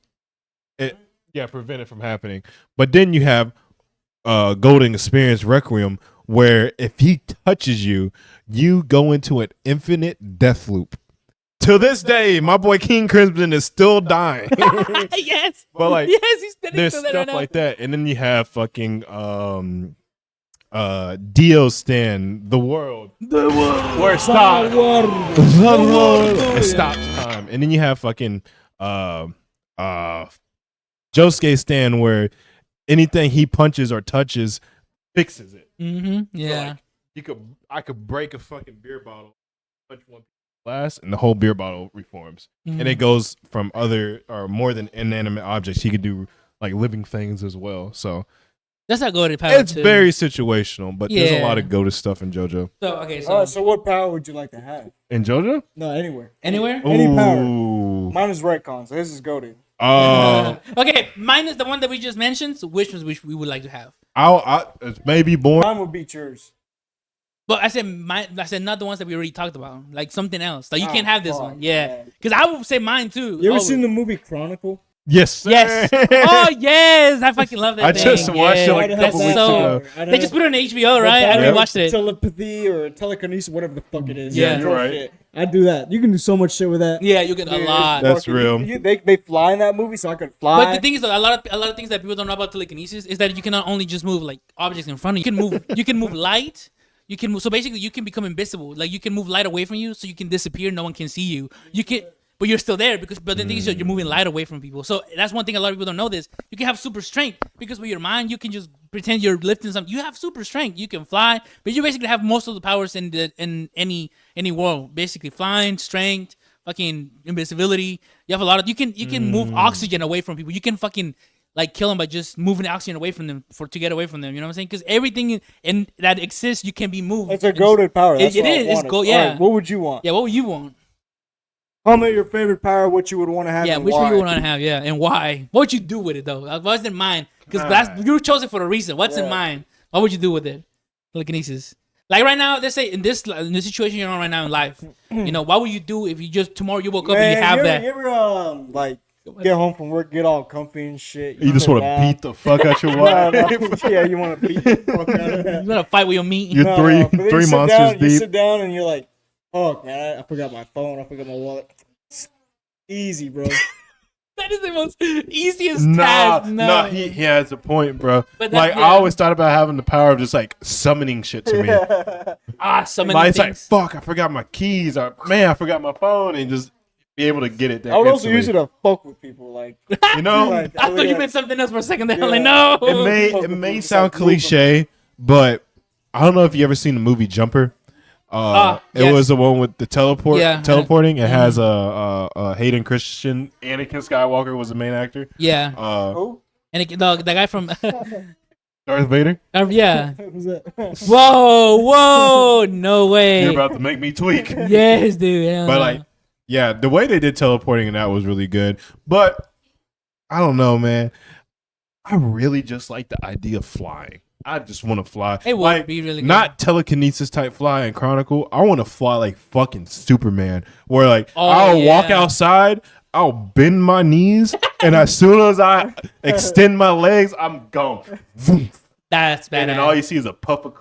it from happening. But then you have Golden Experience Requiem, where if he touches you, you go into an infinite death loop. To this day, my boy King Crimson is still dying. Yes. But like, Yes, he's still there's there stuff right now. like that, and then you have fucking Dio Stan, the world, where it stops. It stops time, and then you have fucking Josuke Stan, where anything he punches or touches fixes it. Mm-hmm. Yeah. Like, I could break a fucking beer bottle, punch one glass, and the whole beer bottle reforms. Mhm. And it goes from other or more than inanimate objects. He could do like living things as well. So That's a goaded power. it's too. very situational, but there's a lot Yeah. of goated stuff in JoJo. So okay. So, All right, so what power would you like to have? In JoJo? No, anywhere. anywhere. Any power. Ooh. Mine is retcon, so this is goaded. Okay, mine is the one that we just mentioned. So which ones we would like to have? It's maybe born. Mine would beat yours. But I said mine. I said not the ones that we already talked about. Like something else. Like you Oh, can't have this fuck, one. Yeah. man. Because I would say mine too. You ever Oh, seen the movie Chronicle? Yes. Sir. Yes. Oh yes, I fucking love that. I thing. just watched it Yeah. like a That's couple weeks so. ago. They just put it on HBO, right? I Yeah. rewatched it. Telepathy or telekinesis, whatever the fuck it is. Yeah. You're right. Shit. I do that. You can do so much shit with that. Yeah, you get a Dude, lot. That's fucking- real. They fly in that movie, so I could fly. But the thing is, though, a lot of things that people don't know about telekinesis is that you can not only just move like objects in front of you. You can move light. You can move. So basically, you can become invisible. Like you can move light away from you, so you can disappear. No one can see you. You can, but you're still there because. But the thing is, you're moving light away from people. So that's one thing a lot of people don't know. This you can have super strength because with your mind, you can just pretend you're lifting something. You have super strength. You can fly, but you basically have most of the powers in any world. Basically, flying, strength, fucking invisibility. You have a lot of. You can move oxygen away from people. You can fucking like kill them by just moving the oxygen away from them to get away from them. You know what I'm saying? Because everything in that exists, you can be moved. it's a goaded power. That's It what I is. It's wanted. goat. All Yeah. right, what would you want? Yeah. What would you want? Comment your favorite power, what you would want to have. Yeah, and which why. one you want to have? Yeah, and why? What would you do with it though? What's in mind? Because you chose it for a reason. What's in mind? What would you do with it? Telekinesis. Like right now, let's say in the situation you're on right now in life, you know, what would you do if you just tomorrow you woke up and you have that? You ever like get home from work, get all comfy and shit. You just want to beat the fuck out your wife. Yeah, you want to beat the fuck out of her. You want to fight with your meat? You're three monsters deep. You sit down and you're like, fuck, man, I forgot my phone. I forgot my wallet. It's easy, bro. That is the most easiest task. No, he has a point, bro. But like, I always thought about having the power of just like summoning shit to me. Summoning like, it's things. like, fuck, I forgot my keys. Or, man, I forgot my phone. And just be able to get it there. I would also use it to fuck with people. Like, you know? like, I thought you meant something else for a second there. I'm like, no. It may sound cliche, but I don't know if you ever seen the movie Jumper. It was the one with the teleporting. It has Hayden Christensen. Anakin Skywalker was the main actor. Yeah. And the guy from Darth Vader. Yeah. Whoa! No way. You're about to make me tweak. Yes, dude. But like, yeah, the way they did teleporting and that was really good. But I don't know, man. I really just like the idea of flying. I just want to fly. It would be really good. Not telekinesis type fly in Chronicle. I want to fly like fucking Superman, where like I'll walk outside, I'll bend my knees, and as soon as I extend my legs, I'm gone. That's bad. And then all you see is a puff of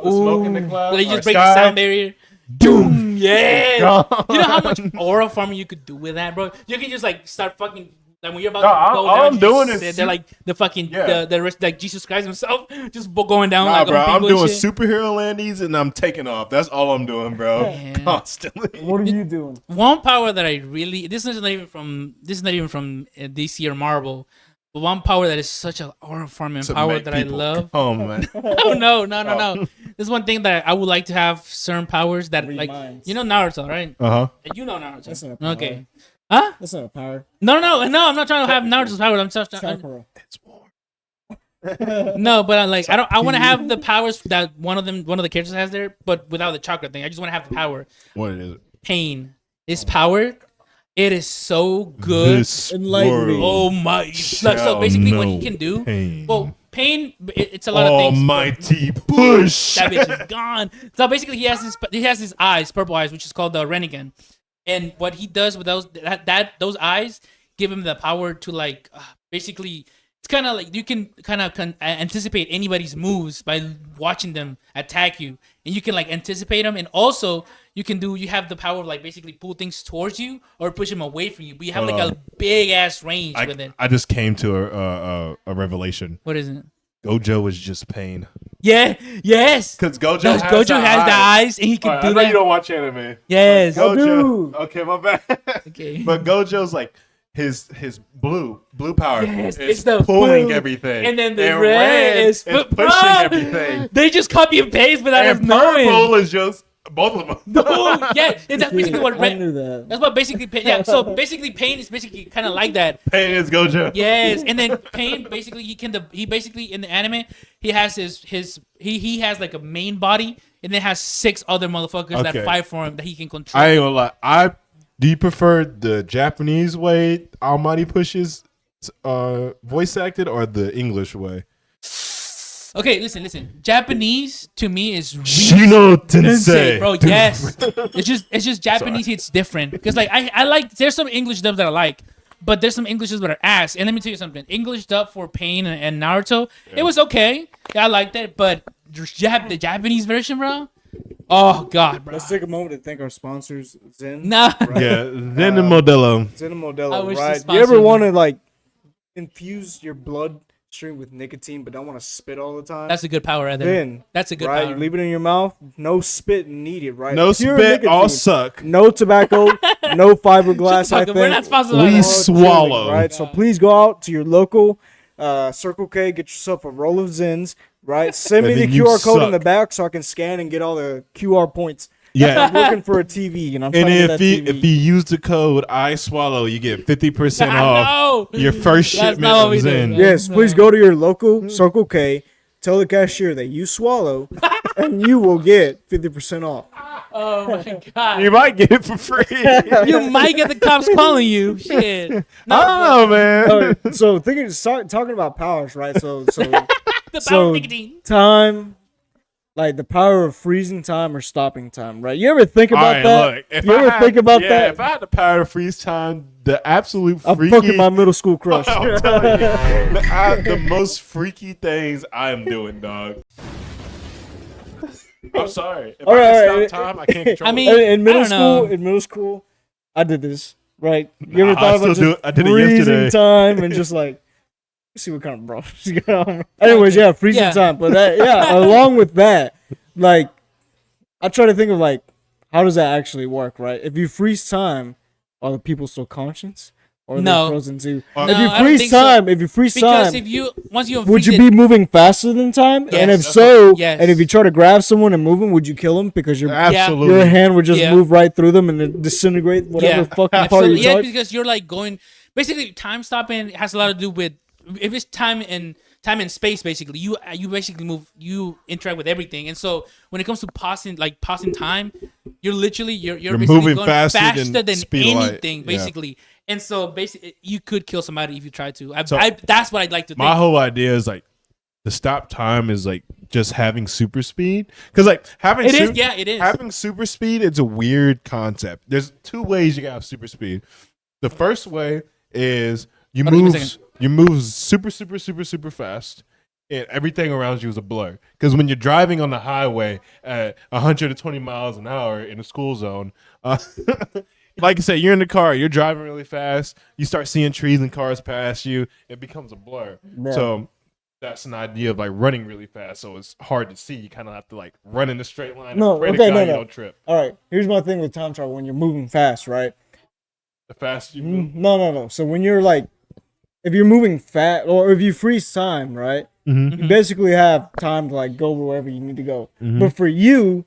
smoke in the clouds. Like you just break the sound barrier. Doom! Yeah. You know how much aura farming you could do with that, bro? You can just like start fucking. Like when you're about to go down, I'm doing is they're like the fucking the like Jesus Christ himself just going down like bro, I'm doing shit. superhero landies and I'm taking off. That's all I'm doing, bro. Yeah. Constantly. What are you doing? One power that I really this is not even from DC or Marvel, but one power that is such an aura farming power that I love. Oh man. Oh no. This is one thing that I would like to have certain powers that like you know Naruto, right? You know Naruto. That's not a power. Okay. Huh? That's not a power. No, I'm not trying to have Naruto's power. I'm just it's war. No, but I want to have the powers that one of the characters has there, but without the chakra thing. I just want to have the power. What is it? Pain. His power. It is so good. Enlightening. Oh my! So basically, what he can do. Pain. It's a lot of things. Almighty push. That bitch is gone. So basically, he has his eyes, purple eyes, which is called the Renegan. And what he does with those eyes give him the power to like basically it's kind of like you can kind of anticipate anybody's moves by watching them attack you, and you can like anticipate them, and also you have the power of like basically pull things towards you or push them away from you, but you have like a big ass range with it. I just came to a revelation. What is it? Gojo was just pain. Yeah, yes. Because Gojo has the eyes, and he can do that. I know you don't watch anime. Yes. Gojo. Okay, my bad. Okay. But Gojo's like his blue power is the pulling blue, everything, and then the red is pushing everything. They just copy and paste without us knowing. Purple is just both of them. No, yeah, that's basically what I knew that. That's what basically pain. Yeah, so basically pain is basically kind of like that. Pain is Gojo. Yes, and then pain basically he basically in the anime he has he has like a main body and then has 6 other motherfuckers that fight for him that he can control. I ain't gonna lie. Do you prefer the Japanese way Almighty pushes voice acted or the English way? Okay, listen. Japanese to me is really Shino Tensei, bro. Yes, it's just Japanese hits different because like I like there's some English dubs that I like, but there's some English dubs that are ass. And let me tell you something: English dub for Pain and Naruto, it was okay. Yeah, I liked it, but the Japanese version, bro. Oh God, bro. Let's take a moment to thank our sponsors, Zen. Nah. Right? Yeah, Zen and Modelo. Zen and Modelo, right? You ever want to like infuse your blood stream with nicotine, but don't want to spit all the time? That's a good power right there. Then, that's a good power. You leave it in your mouth. No spit needed, right? No spit, nicotine, all suck. No tobacco, no fiberglass. I think we're not sponsored. Please swallow. Right. So please go out to your local Circle K, get yourself a roll of Zins. Right. Send me the QR code in the back so I can scan and get all the QR points. Yeah, I'm looking for a TV, and if you use the code I swallow, you get 50% off your first shipment of Zen. Yes, please go to your local Circle K, tell the cashier that you swallow, and you will get 50% off. Oh my god. You might get it for free. You might get the cops calling you. Shit. I don't know, man. So talking about powers, right? So The power so of nicotine. time, like the power of freezing time or stopping time, right? You ever think All about right, that? look. If You I ever had, think about yeah, that? if I had the power to freeze time, the absolute I'm freaky. fucking my middle school crush. I'm telling you, the most freaky things I am doing, dog. I'm sorry. If All I right, can stop time, I can't control I mean, it. in middle I don't know. school, I did this. Right? You ever Nah, thought I about still do just it. I did it freezing yesterday. time and just like see what kind of bro you got on. Anyways, yeah, freezing Yeah. time. But that, yeah, along with that, like I try to think of like how does that actually work, right? If you freeze time, are the people still conscious? Or are No. they frozen too? No, If you I don't freeze think so. time, if you freeze Because time, once you would unfreeze you it, be moving faster than time? And Yes. if That's so, yes. and if you try to grab someone and move them, would you kill them because your Absolutely. hand would just Yeah. move right through them and then disintegrate whatever fucking part absolutely. you Yeah, touch? because you're like going. Basically, time stopping has a lot to do with if it's time and space. Basically, you basically move. You interact with everything, and so when it comes to pausing time, you're literally you're basically moving going faster than than speed of light. anything. Yeah. Basically, and so basically you could kill somebody if you try to. So, That's what I'd like to think. My whole idea is like the stop time is like just having super speed, because like having It is, yeah, it is. having super speed. It's a weird concept. There's two ways you can have super speed. The first way is you Hold on, give me a move second. super fast, and everything around you is a blur. Because when you're driving on the highway at 120 miles an hour in a school zone, like I said, you're in the car, you're driving really fast, you start seeing trees and cars pass you, it becomes a blur. Yeah. So that's an idea of like running really fast, so it's hard to see. You kind of have to like run in a straight line. No, and pray okay, to God no, you no. don't trip. All right, here's my thing with time travel when you're moving fast, right? The faster you move. No. So when you're like, if you're moving fast, or if you freeze time, right? Mm-hmm. You basically have time to like go wherever you need to go. Mhm. But for you,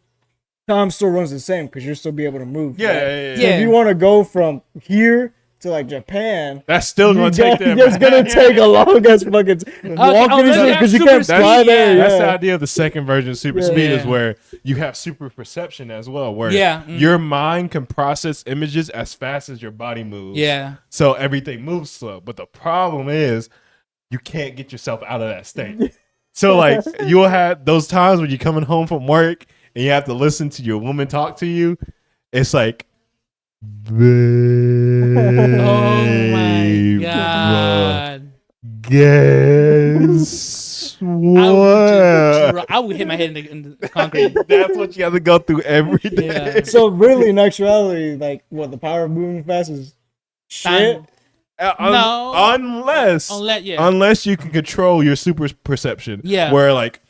time still runs the same because you'll still be able to move. Yeah, right? yeah. So if you want to go from here to like Japan, That's still gonna take them. It's gonna take a long ass fucking walking unless you have because you super can't fly speed, there. yeah. That's the Yeah. idea of the second version of super Yeah. speed is Yeah. where you have super perception as well, where Yeah. your mind can process images as fast as your body moves. Yeah. So everything moves slow. But the problem is you can't get yourself out of that state. So like you'll have those times when you're coming home from work and you have to listen to your woman talk to you. It's like Oh my god. Guess what? I would hit my head in the concrete. That's what you have to go through every day. Yeah. So really, in actuality, like what the power of moving fast is shit. Time- No. Unless you can control your super perception. Yeah. Where like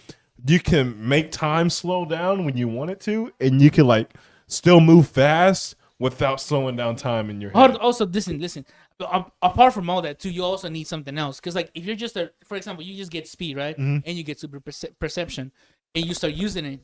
you can make time slow down when you want it to, and you can like still move fast without slowing down time in your head. Also, listen. Apart from all that, too, you also need something else. Because, like, if you're just for example, you just get speed, right? Mhm. And you get super perception, and you start using it.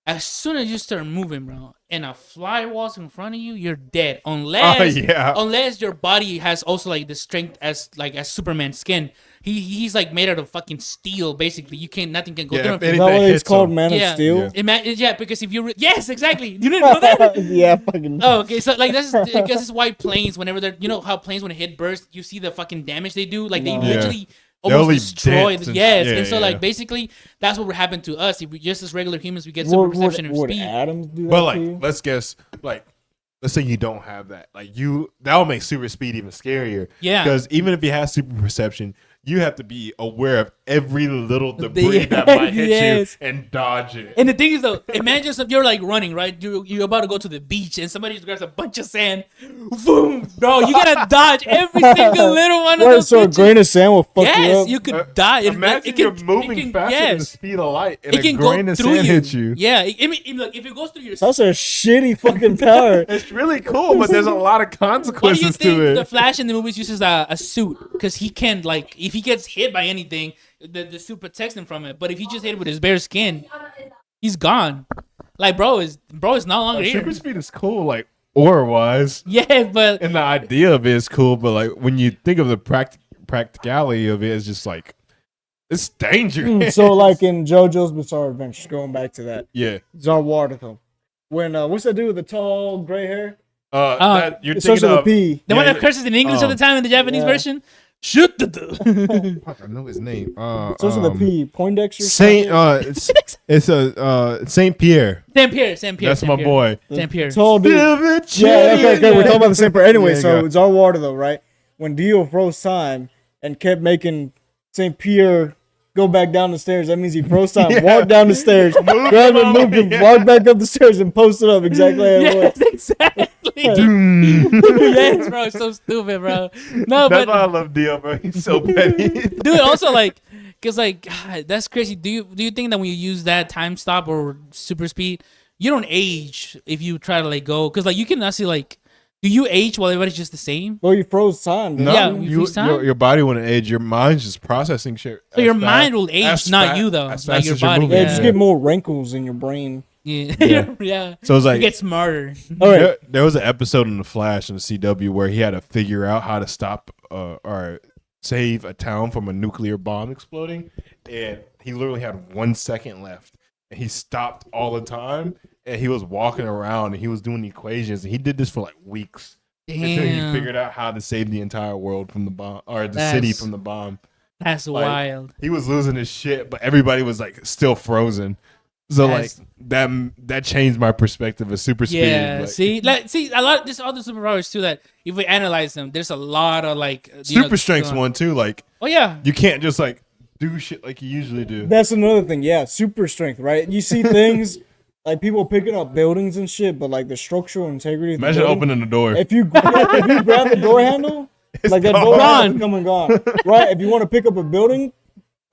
As soon as you start moving, bro, and a fly walks in front of you, you're dead. Unless your body has also like the strength as Superman's skin. He's like made out of fucking steel, basically. Nothing can go Yeah, through if him. Is that what it's hits called, them. Man of Yeah. Steel? Yeah. Because if you yes, exactly. You didn't know that. Yeah, fucking. Oh, okay. So like that's I guess it's why planes, whenever they're how planes when it hit burst, you see the fucking damage they do. Like they Yeah. literally They almost only destroy. dent and- Yes, yeah, and so yeah. like basically that's what would happen to us if we just as regular humans we get super perception and would speed. atoms do that But to like, you? let's guess, like, let's say you don't have that. Like that'll make super speed even scarier. Yeah. Because even if you have super perception, you have to be aware of every little debris that might hit Yes. you and dodge it. And the thing is though, imagine if you're like running, right? You're about to go to the beach and somebody just grabs a bunch of sand. Boom, bro! You gotta dodge every single little one of Wait, those. so a bitches. grain of sand will fuck you Yes, up? you could die. Imagine you're moving faster than the speed of light, and It a can go grain of through sand you. hits you. Yeah, look, if it goes through your. That's a shitty fucking power. It's really cool, but there's a lot of Why do you consequences think to the it. Flash in the movies uses a suit? Because he can like if he gets hit by anything, the suit protects him from it. But if he just hit it with his bare skin, he's gone. Like bro is no longer here. Super speed is cool, like aura wise, Yeah, but and the idea of it is cool. But like when you think of the practicality of it, it's just like it's dangerous. So like in JoJo's Bizarre Adventures, going back to that, yeah, Zarwarditham. When what's that dude with the tall gray hair? You're It starts thinking with a of. P. The one that curses in English all the time in the Japanese version. Shoot the. Fuck, I know his name. It starts with a P. Poindexter. Saint. It's Saint Pierre. Saint Pierre. That's my boy. Saint Pierre. Tall dude. Yeah, okay. We're talking about the same person. Anyway, so it's all water though, right? When Dio froze time and kept making Saint Pierre go back down the stairs, that means he froze time, walked down the stairs, grabbed and moved him, walked back up the stairs, and posted up exactly how it was. Exactly. Yes, bro. It's so stupid, bro. No, That's but why I love Dio, bro. He's so petty. dude, also like, cause like, God, that's crazy. Do you think that when you use that time stop or super speed, you don't age if you try to like go? Cause like you can actually like, do you age while everybody's just the same? Well, you froze time. No, Yeah, you freeze time? your body wouldn't age. Your mind's just processing shit. So your mind will age, not you though. As Like fast your as you're body. moving. Yeah, Yeah. just get more wrinkles in your brain. Yeah. Yeah. So it's like You get smarter. All right. there was an episode in The Flash in the CW where he had to figure out how to stop or save a town from a nuclear bomb exploding, and he literally had 1 second left, and he stopped all the time, and he was walking around and he was doing equations, and he did this for like weeks until he Damn. figured out how to save the entire world from the bomb or the city from the bomb. That's Like, wild. He was losing his shit, but everybody was like still frozen. So That's- like that changed my perspective of super speed. Yeah, Like, see, a lot. There's other superpowers too that if we analyze them, there's a lot of like super strength's one too. Like Oh yeah, you can't just like do shit like you usually do. That's another thing. Yeah, super strength, right? You see things like people picking up buildings and shit, but like the structural integrity. Of the Imagine building, opening the door. If you grab the door handle, like that door handle is come and gone, right? If you want to pick up a building,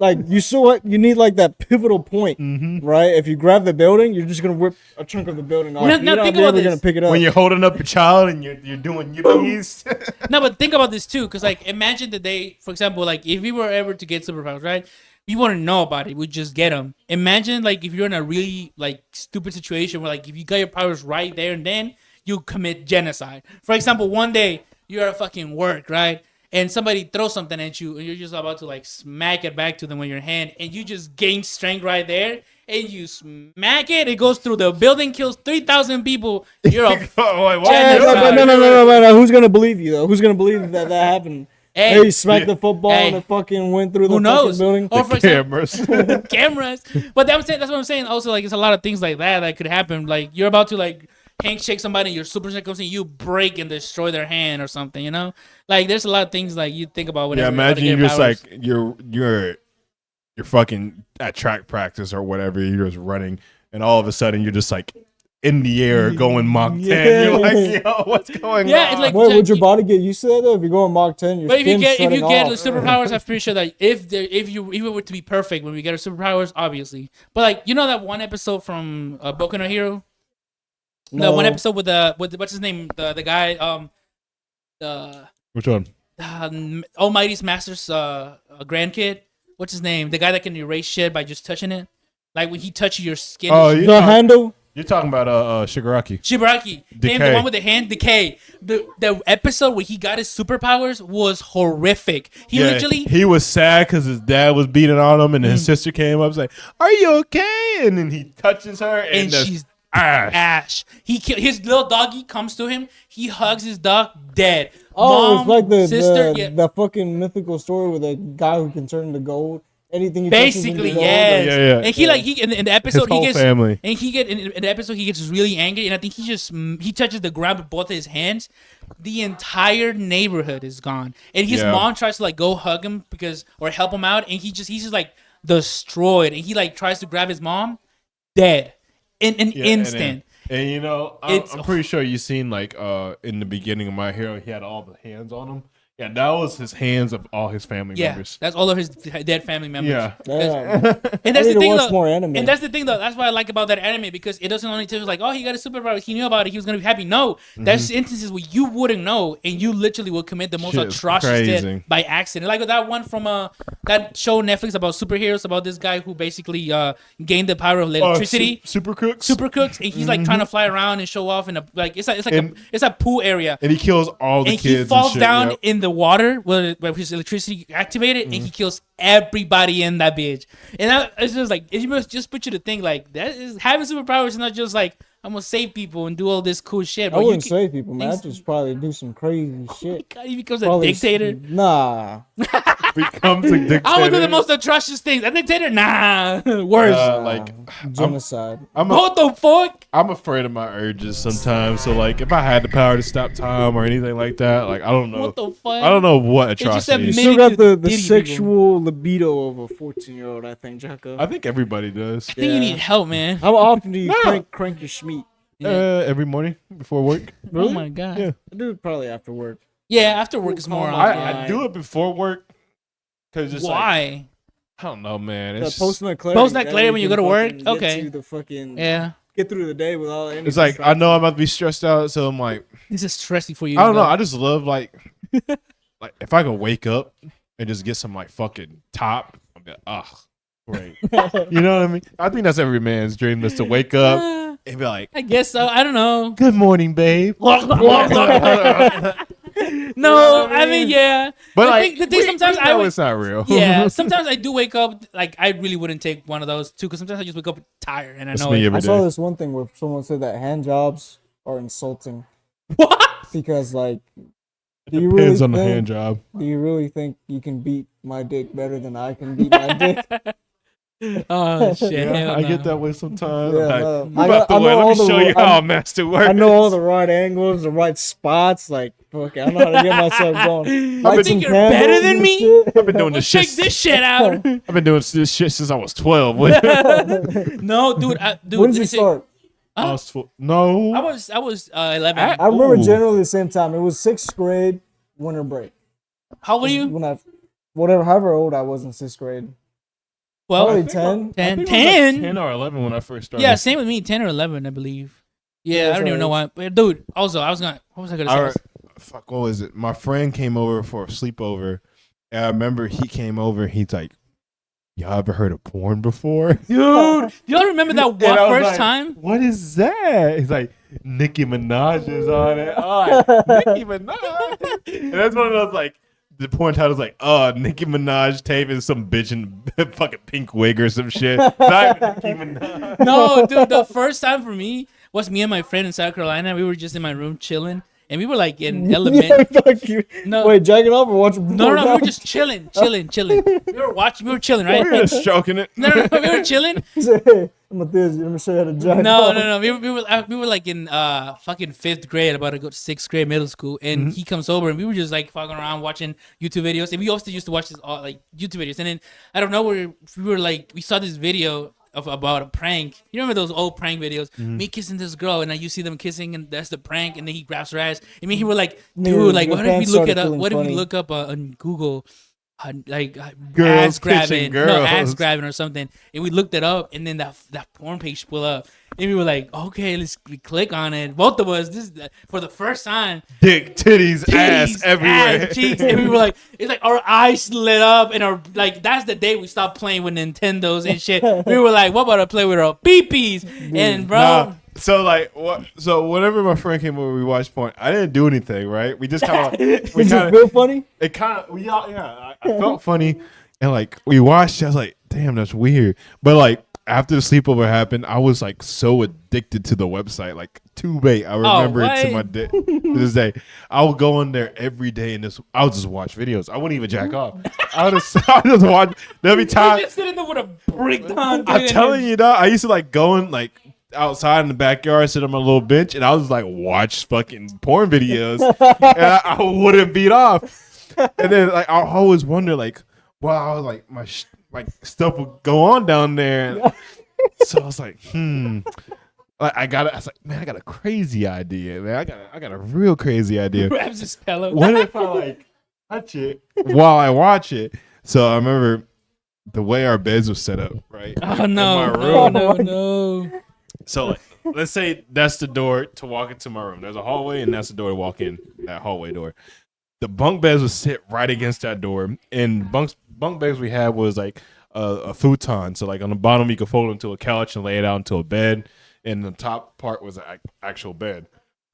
like you need like that pivotal point, right? If you grab the building, you're just gonna rip a chunk of the building off. Now You're not think about ever this. gonna pick it up. When you're holding up a child and you're doing yippies. no, but think about this too, because like imagine the day, for example, like if we were ever to get superpowers, right? We wouldn't know about it. We just get them. Imagine like if you're in a really like stupid situation where like if you got your powers right there and then you commit genocide. For example, one day you're at fucking work, right? And somebody throws something at you and you're just about to like smack it back to them with your hand and you just gain strength right there and you smack it, it goes through the building, kills 3,000 people. You're a Oh, wait, Hey, what? no. Who's gonna believe you though? Who's gonna believe that happened? Hey, Hey, smacked the football and it fucking went through the who knows? fucking building. Or for example, Cameras. cameras. But that's what I'm saying. Also, like, it's a lot of things like that could happen. Like, you're about to like handshake somebody, your super strength comes in, you break and destroy their hand or something. You know, like there's a lot of things like you think about. Yeah, Whenever imagine you're just powers. like you're fucking at track practice or whatever. You're just running, and all of a sudden you're just like in the air going Mach 10. You're like, yo, what's going on? Yeah, it's like- Wait, would your body get used to that though? If you go on Mach 10, your But if you skin's get the shutting off. superpowers, I'm pretty sure that if it were to be perfect when we get our superpowers, obviously. But like you know that one episode from Boku no Hero, the one episode with the what's his name, the guy the Which one? Almighty's Master's grandkid. What's his name? The guy that can erase shit by just touching it. Like when he touches your skin. Oh, The handle. You're talking about Shigaraki. Shibaraki. Decay. The one with the hand, Decay. The episode where he got his superpowers was horrific. He was sad because his dad was beating on him, and his sister came up and like, "Are you okay?" And then he touches her, and she's ash. ash. His little doggy comes to him. He hugs his dog, dead. Oh, Mom, it's like the sister, the fucking mythical story with a guy who can turn to gold. Anything he touches into basically, gold. yes. Yeah. And he like in the episode His whole he gets family. and in the episode he gets really angry, and I think he touches the ground with both of his hands. The entire neighborhood is gone, and his mom tries to like go hug him or help him out, and he's just like destroyed, and he like tries to grab his mom, dead in an instant. And you know, I'm pretty sure you seen like in the beginning of My Hero, he had all the hands on him. Yeah, that was his hands of all his family members. That's all of his dead family members. Yeah. And that's the thing though. More anime. And that's the thing though. That's what I like about that anime, because it doesn't only tell you like, oh, he got a superpower, he knew about it, he was gonna be happy. No, there's instances where you wouldn't know, and you literally will commit the most Shit is atrocious crazy. deed by accident. Like that one from that show on Netflix about superheroes, about this guy who basically gained the power of electricity. Super cooks. Super cooks, and he's like trying to fly around and show off in a like it's a pool area. And he kills all the And kids. he falls and shit, down yep. in the water where his electricity activated, and he kills everybody in that bitch. And it's just like, it must just put you to think like that is having superpowers is not just like I'm gonna save people and do all this cool shit. I wouldn't save people, man. I'd just probably do some crazy shit. God, he becomes Probably a dictator. Nah. Becomes a dictator. I would do the most atrocious things. A dictator? Nah. Worse. Like genocide. What the fuck? I'm afraid of my urges sometimes. So like, if I had the power to stop time or anything like that, like I don't know. What the fuck? I don't know what It just said atrocity. You Many still got the Diddy sexual libido of a 14-year-old, I think, Jocko. I think everybody does. I think you need help, man. How often do you crank your schmeat? Every morning before work. Oh my god. Yeah. I do it probably after work. Yeah, after work is more Calm often. I do it before work because just Why? like, I don't know, man. The It's post-nut clarity. Post-nut that clarity way when you you go can to work? fucking get Okay. to the fucking, Yeah. get through the day without any it's like I distractions. know I'm about to be stressed out, so I'm like, This is stressy for you. I don't know. bro. I just love like if I could wake up and just get some like fucking top, I'm like, great. You know what I mean? I think that's every man's dream is to wake up and be like, I guess so. I don't know. "Good morning, babe." No, I mean, yeah. But The like, thing- the thing sometimes I know would- it's not real. Yeah, sometimes I do wake up like I really wouldn't take one of those too, because sometimes I just wake up tired and I That's know me it. every I saw day. this one thing where someone said that hand jobs are insulting What? because, like, Depends on the hand job. do you really think you can beat my dick better than I can beat my dick? Oh shit! Yeah, hell I no. get that way sometimes. Yeah, Like, no. move out the way. Let me show you how a master works. I know all the right angles, the right spots. Like, fuck, I know how to get myself going. You Light think some you're better candles than and me? shit. I've been doing this Check shit. this shit out. I've been doing this shit since I was 12. No, dude. Dude, When did you listen, start? I was no. I was 11. I remember Ooh. generally the same time. It was 6th grade, winter break. How old are you? When however old I was in 6th grade. Well, Probably 10. 10. 10 or 11 when I first started. Yeah, same with me. 10 or 11, I believe. Yeah, I don't even know why. But dude, also, what was I gonna say? Fuck, what was it? My friend came over for a sleepover, and I remember he came over. He's like, "Y'all ever heard of porn before?" Dude, y'all remember that And I was first like, time? What is that? He's like, Nicki Minaj is on it. Oh, Nicki Minaj. And that's one of those like the porn title's like, Nicki Minaj taping some bitch in fucking pink wig or some shit. Not Nicki Minaj. No, dude, the first time for me was me and my friend in South Carolina. We were just in my room chilling, and we were like in Yeah, element. fuck you. No. Wait, jacking off or watching No, porn? we were just chilling. We were chilling, right? We're just stroking it. No, we were chilling. He said, hey, I'm a this. Let me show you how to jack No, off. no, no. We were like in fucking 5th grade, about to go to 6th grade middle school, and he comes over, and we were just like fucking around watching YouTube videos, and we also used to watch this like YouTube videos, and then I don't know where we were like we saw this video about a prank. You remember those old prank videos? Me kissing this girl, and then you see them kissing, and that's the prank, and then he grabs her ass. I mean, he were like, dude, like your what if we pants look started it up? feeling What if we funny. look up on Google? Like Girls ass grabbing, kissing no girls. ass grabbing or something, and we looked it up, and then that porn page pulled up, and we were like, okay, we click on it. Both of us, this is for the first time, Dick, titties, ass titties, everywhere. ass, cheeks, and we were like, it's like our eyes lit up, and our like that's the day we stopped playing with Nintendos and shit. We were like, what about to play with our peepees? And bro, Nah. So like what? So whenever my friend came over, we watched porn. I didn't do anything, right? We just kind of, Did you feel funny? it kind of, yeah. I felt funny, and like we watched. I was like, damn, that's weird. But like after the sleepover happened, I was like so addicted to the website, like too bait. I remember it to what? to this day. I would go on there every day, and I would just watch videos. I wouldn't even jack off. I would just watch. There'd be we time. just sitting there with a breakdown. I'm telling you, dog. I used to like going like outside in the backyard, sit on my little bench, and I was like watch fucking porn videos, and I wouldn't beat off. And then like I always wonder like, wow, I was like my like stuff would go on down there. And so I was like, Like I was like, man, I got a crazy idea, man. I got a real crazy idea. Grabs his pillow. What if I like touch it while I watch it? So I remember the way our beds were set up, right? Oh In no, my no, room. no. So like, let's say that's the door to walk into my room. There's a hallway, and that's the door to walk in. That hallway door. The bunk beds would sit right against that door, and bunk beds we had was like a futon. So like on the bottom, you could fold it into a couch and lay it out into a bed, and the top part was an actual bed.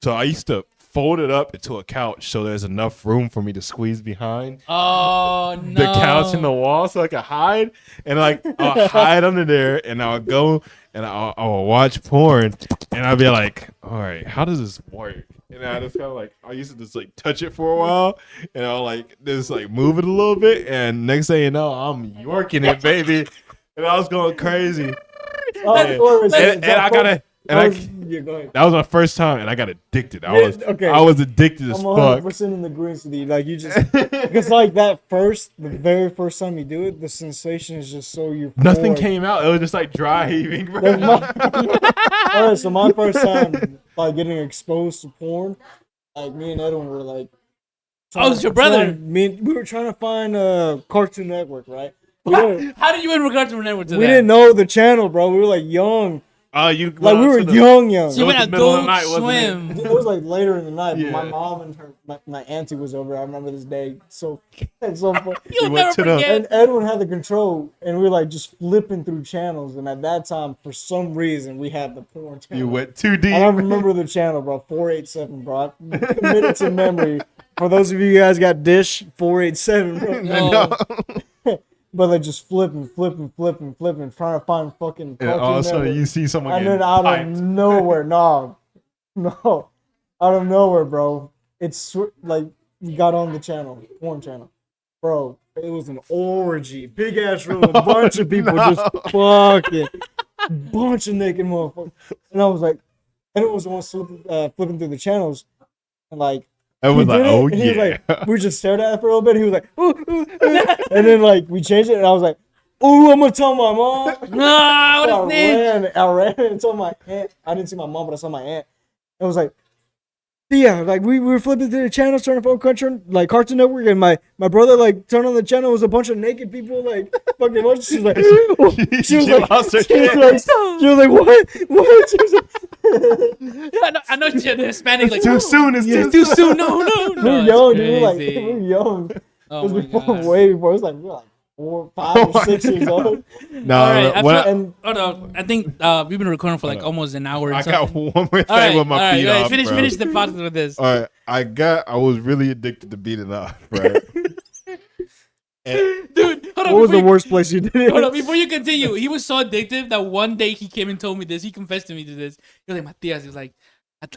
So I used to fold it up into a couch so there's enough room for me to squeeze behind Oh no! the couch and the wall so I could hide. And like I'll hide under there and I'll go and I'll watch porn and I'll be like, all right, how does this work? And I just kind of like, I used to just like touch it for a while and I'll like just like move it a little bit. And next thing you know, I'm yorking it, baby. And I was going crazy. Oh, And I gotta, yeah, go ahead. that was my first time and I got addicted. I was addicted as I'm fuck. 100% in agreement with you. Like you just, because like the very first time you do it, the sensation is just so euphoric. Nothing came out. It was just like dry heaving, bro. Alright, so my first time like getting exposed to porn, like me and Edwin were like, oh, it's your brother. We were trying to find Cartoon Network, right? How did you in regard to Network to We that? didn't know the channel, bro. We were like young. You Like we were young. So you went It was the middle of the Adult night, wasn't Swim. It was like later in the night. Yeah. But my mom and my auntie was over. I remember this day. So it's so fun. You'll You went never to the- forget. And Edwin had the control, and we were like just flipping through channels. And at that time, for some reason, we had the porn channel. You went too deep. And I remember the channel, bro. 487, bro. I committed to memory. For those of you guys got Dish, 487, bro. No. But like just flipping, trying to find fucking. And Cartoon also, Network. you see someone And getting then out piped. of nowhere, no, out of nowhere, bro. It's like we got on the channel, porn channel, bro. It was an orgy, big ass room, a bunch of people just fucking, bunch of naked motherfuckers. And I was like, and it was the one flipping through the channels, and like. I was he like, did it, oh and he was yeah. like, we just stared at it for a little bit. He was like, ooh, ooh, ooh. And then like we changed it, and I was like, ooh, I'm gonna tell my mom. No, So what a snitch. I ran and told my aunt. I didn't see my mom, but I saw my aunt. I was like, yeah, like we were flipping through the channels, trying to find Cartoon Network, and my brother like turned on the channel. It was a bunch of naked people like fucking watching. She was like, she was like, lost her she was shit. like, what? She was like, I know you're the Hispanic. Like, Too soon. It's It's too too soon. No. we were young, dude. We were young. Oh It was my before, God. way before. It was like we were like 4, 5, or 6 years old. No, All right, when And Hold on. I think we've been recording for like almost an hour. I And got something. one more thing All right, with my feet off, bro. Finish the podcast with this. All right, I was really addicted to beating off, right? And Dude, hold on. what was the before worst place you did it? Hold on, before you continue, he was so addictive that one day he came and told me this. He confessed to me to this. He was like, Matias, he was like,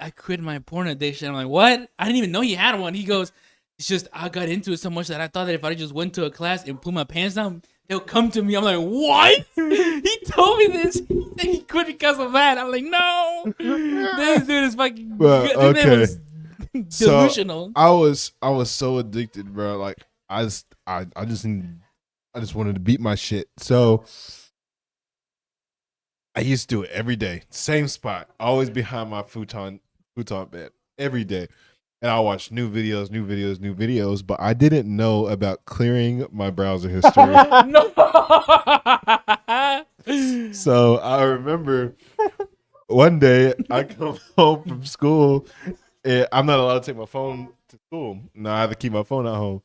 I quit my porn addiction. I'm like, what? I didn't even know he had one. He goes, it's just I got into it so much that I thought that if I just went to a class and put my pants down, they'll come to me. I'm like, what? He told me this. He said he quit because of that. I'm like, no. This dude is fucking Well, this man okay. was So, delusional. I was so addicted, bro. Like I just wanted to beat my shit. So I used to do it every day, same spot, always behind my futon bed, every day. And I watched new videos, but I didn't know about clearing my browser history. No. So I remember one day I come home from school and I'm not allowed to take my phone to school. No, I have to keep my phone at home.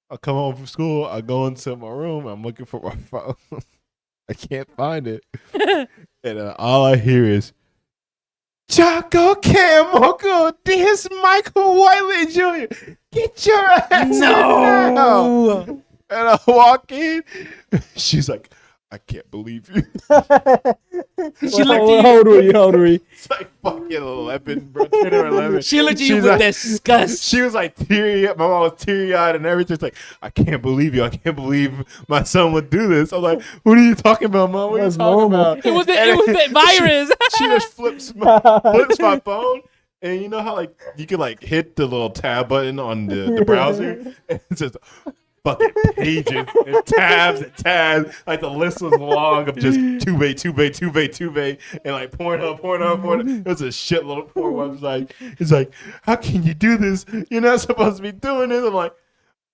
I come home from school, I go into my room, I'm looking for my phone. I can't find it. And all I hear is Chaco Camoko, this Michael Wiley Jr. Get your ass in now. And I walk in. She's like, I can't believe you. She looked at you. How old were you? It's like fucking 11, bro. 10 or 11. She looked at you She's with like- disgust. She was like teary. My mom was teary eyed and everything. It's like, I can't believe you. I can't believe my son would do this. I'm like, what are you talking about, mom? What are you That's talking normal. about? It was the virus. She just flips my phone. And you know how like you can like hit the little tab button on the browser? And it's just fucking pages and tabs. Like the list was long of just Tube, and like Pornhub. It was a shitload of porn website. It's like, how can you do this? You're not supposed to be doing this. I'm like,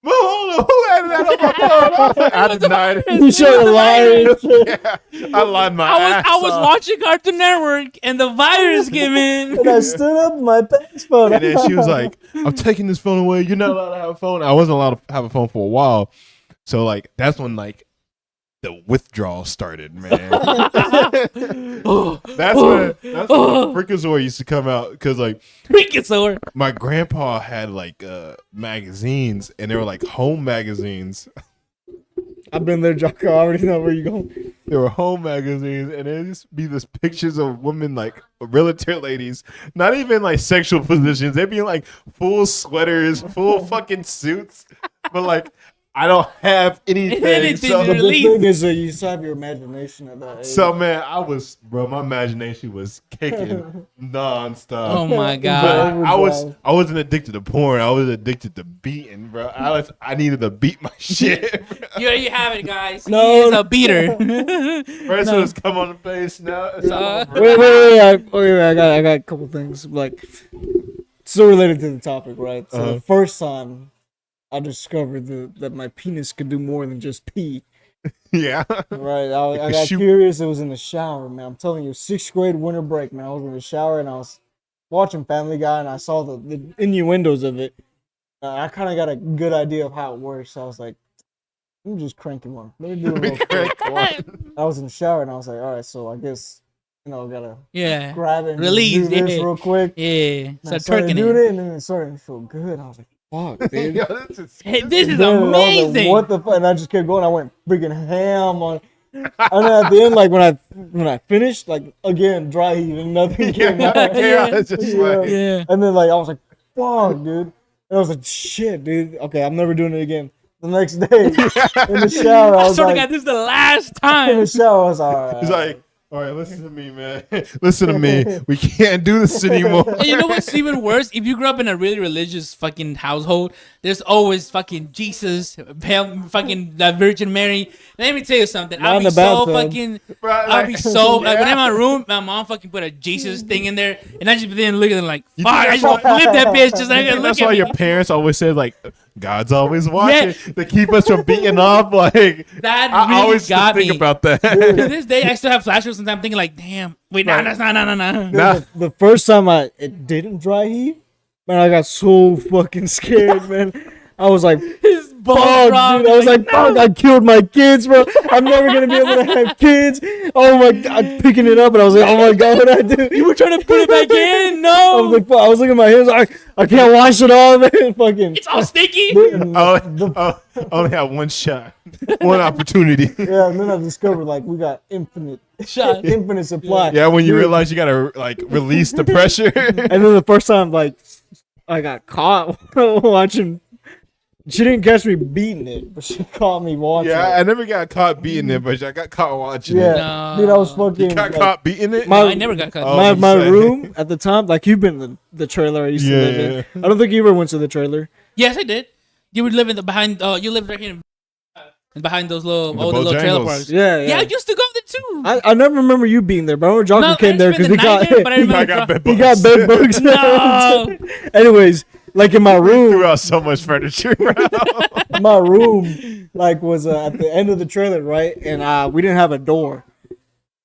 Mom, hold on, who added that on my phone? I was like, I denied it. You should have lied. Yeah, I lied my ass I was off. watching Cartoon Network and the virus came in. And I stood up in my pants phone. And then she was like, I'm taking this phone away. You're not allowed to have a phone. I wasn't allowed to have a phone for a while. So like that's when like the withdrawal started, man. that's when Freakazoid used to come out because like Freakazoid. my grandpa had like magazines, and they were like home magazines. I've been there, Jocko. I already know where you're going. There were home magazines, and it just be this pictures of women, like realtor ladies, not even like sexual positions. They'd be like full sweaters, full fucking suits, but like I don't have anything. Anything So, to The thing is, you still have your imagination at that age. so man, my imagination was kicking nonstop. Oh my But god. I wasn't addicted to porn. I was addicted to beating, bro. I needed to beat my shit. You have it, guys. No. He is a beater. First it was come on the face. Now it's all over. Wait. I got a couple things like still related to the topic, right? So the first time I discovered that my penis could do more than just pee. Yeah. Right. I got curious. It was in the shower, man. I'm telling you, 6th grade winter break, man. I was in the shower and I was watching Family Guy and I saw the innuendos of it. I kind of got a good idea of how it works. So I was like, let me just crank him on. Let me do it real quick. I was in the shower and I was like, all right, so I guess, gotta grab it and release do this real quick. Yeah. Start Twerking doing it. it and then it started to feel good. I was like, fuck, dude. Yo, this Is Then I was like, amazing. what the fuck? And I just kept going. I went freaking ham on. And then at the end, like when I finished, like again, dry heat and nothing came out. It's just like, Yeah. And then like I was like, fuck, dude. And I was like, shit, dude. Okay, I'm never doing it again. The next day in the shower, I I was swear to like, God, this is the last in time. the shower, I was like, all right. he's like, all right, listen to me, man. Listen to me. We can't do this anymore. And you know what's even worse? If you grew up in a really religious fucking household, there's always fucking Jesus, fucking the Virgin Mary. Let me tell you something. Not I'll in be the so bathtub. fucking. Right, I'll be so like when I'm in my Yeah. room, my mom fucking put a Jesus thing in there, and I just then look at them like, fuck, I just want to flip that bitch. Just like look That's at why me. your parents always said like God's always watching to keep us from beating off. Like That I really always got think me. about that. To this day, I still have flashbacks sometimes thinking like, damn, wait, no. The first time it didn't dry heat, man, I got so fucking scared, man. I was like, His balls fuck, dropped. dude. I was like, fuck, I killed my kids, bro. I'm never gonna be able to have kids. Oh my god, picking it up, and I was like, oh my god, what I do? You were trying to put it back in? I No. was like, fuck. I was looking at my hands, like, I can't wash it all, man. Fucking. It's all sticky. I only have one shot, one opportunity. Yeah, and then I discovered like we got infinite supply. Yeah, when you Dude, realize you gotta like release the pressure. And then the first time, like, I got caught watching. She didn't catch me beating it, but she caught me watching. Yeah, it. I never got caught beating it, but I got caught watching Yeah, it. No. dude, I was fucking. You got like, caught beating it? My- I never got cut. Oh, my you say. room at the time, like you've been in the trailer I used to live in. Yeah. I don't think you ever went to the trailer. Yes, I did. You would live in the behind. You lived right here, behind those little The older little trailer Bojangles. parks. Yeah, Yeah, I used to go there too. I never remember you being there, but I remember Jocko No, came I there spent because the night there, but I I remember got bed he bugs. got bed bugs. No. Anyways, like in my room, Threw out so much furniture. Bro. my room like was at the end of the trailer, right? And we didn't have a door,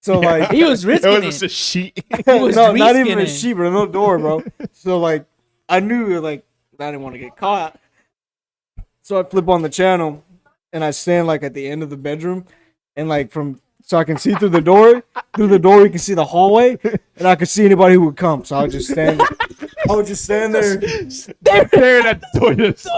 so like He was It risking was it. just a sheet. was no, not risking even a it. sheet, bro, no door, bro. So like I knew like I didn't want to get caught, so I flip on the channel and I stand like at the end of the bedroom, and like so I can see through the door. Through the door, you can see the hallway, and I could see anybody who would come. So I would just stand. I would just stand there. Staring at the door. Just,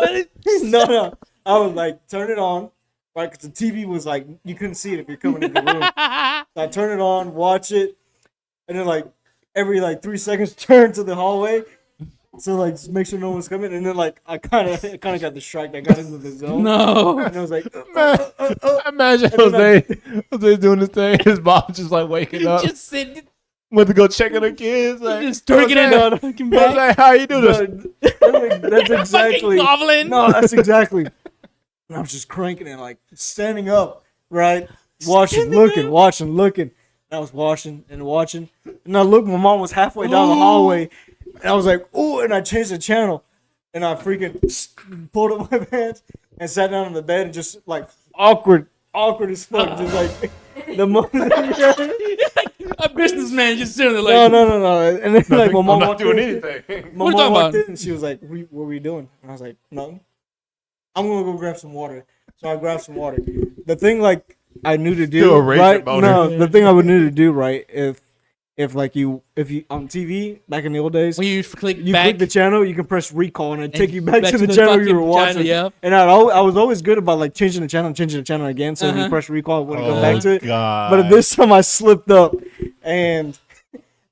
No. I would like turn it on, right? Because the TV was like you couldn't see it if you're coming in the room. So I turn it on, watch it, and then like every like 3 seconds turn to the hallway. So like just make sure no one's coming, and then like I kind of got distracted. I got into the zone. No. And I was like, imagine Jose doing this thing. His mom just like waking up. Just sitting, Went to go check on her kids. Like, just twerking it Jose, on fucking back. Jose, how you do this? that's exactly. Fucking goblin. No, that's exactly. And I was just cranking it, like standing up, right? Watching, looking. And I was watching. And I looked, my mom was halfway down the hallway. And I was like, ooh, and I changed the channel. And I freaking pulled up my pants and sat down on the bed and just like awkward as fuck. Just like the moment. A businessman just sitting there like, No. And then like my mom I'm not walked doing in. anything. My What are you mom talking walked about? in and she was like, what were we doing? And I was like, nothing. I'm gonna go grab some water. So I grabbed some water. The thing like I knew to Still do a rage right. boner. No, the thing I would knew to do right if you on TV back in the old days, When you click you back, click the channel, you can press recall and it take you back to the the channel you were fucking watching. channel, yep. And I was always good about like changing the channel again. So when you Uh-huh. press recall, it wouldn't go Oh, back to it. God. But this time I slipped up and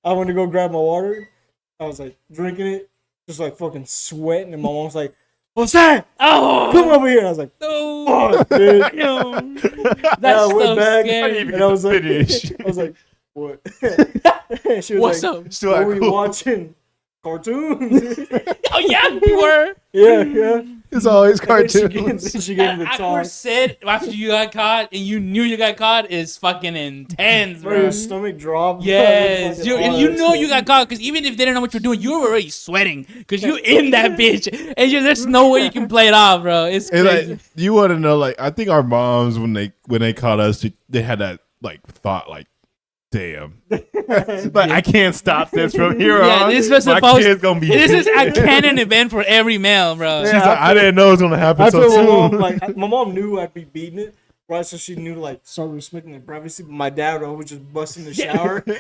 I went to go grab my water. I was like drinking it, just like fucking sweating, and my mom was like, "What's that? Oh, Come over here!" And I was like, no. "Fuck, dude." No. And That's I went so back scary. and I was like, finish. I was like, "What?" She was What's like, up? Still "What act were you cool. watching? Cartoons?" Oh yeah, you were. yeah. It's always And then cartoons. she gave me the Awkward talk. sit after you got caught and you knew you got caught is fucking intense, Bro, bro. your stomach dropped. Yes, Fucking and all you that know shit. you got caught because even if they didn't know what you're doing, you were already sweating because you in that bitch, and there's no way you can play it off, bro. It's And crazy. like, you want to know, like, I think our moms when they caught us, they had that like thought, like, damn, like I can't stop this from here Yeah, on. this was My supposed. kid's gonna be. This is a beat. canon event for every male, bro. She's Yeah, like, I didn't know it was gonna happen I so told my mom, soon. like, my mom knew I'd be beating it, right? So she knew to, like, start respecting the privacy. But my dad would always just bust in the shower. Dude,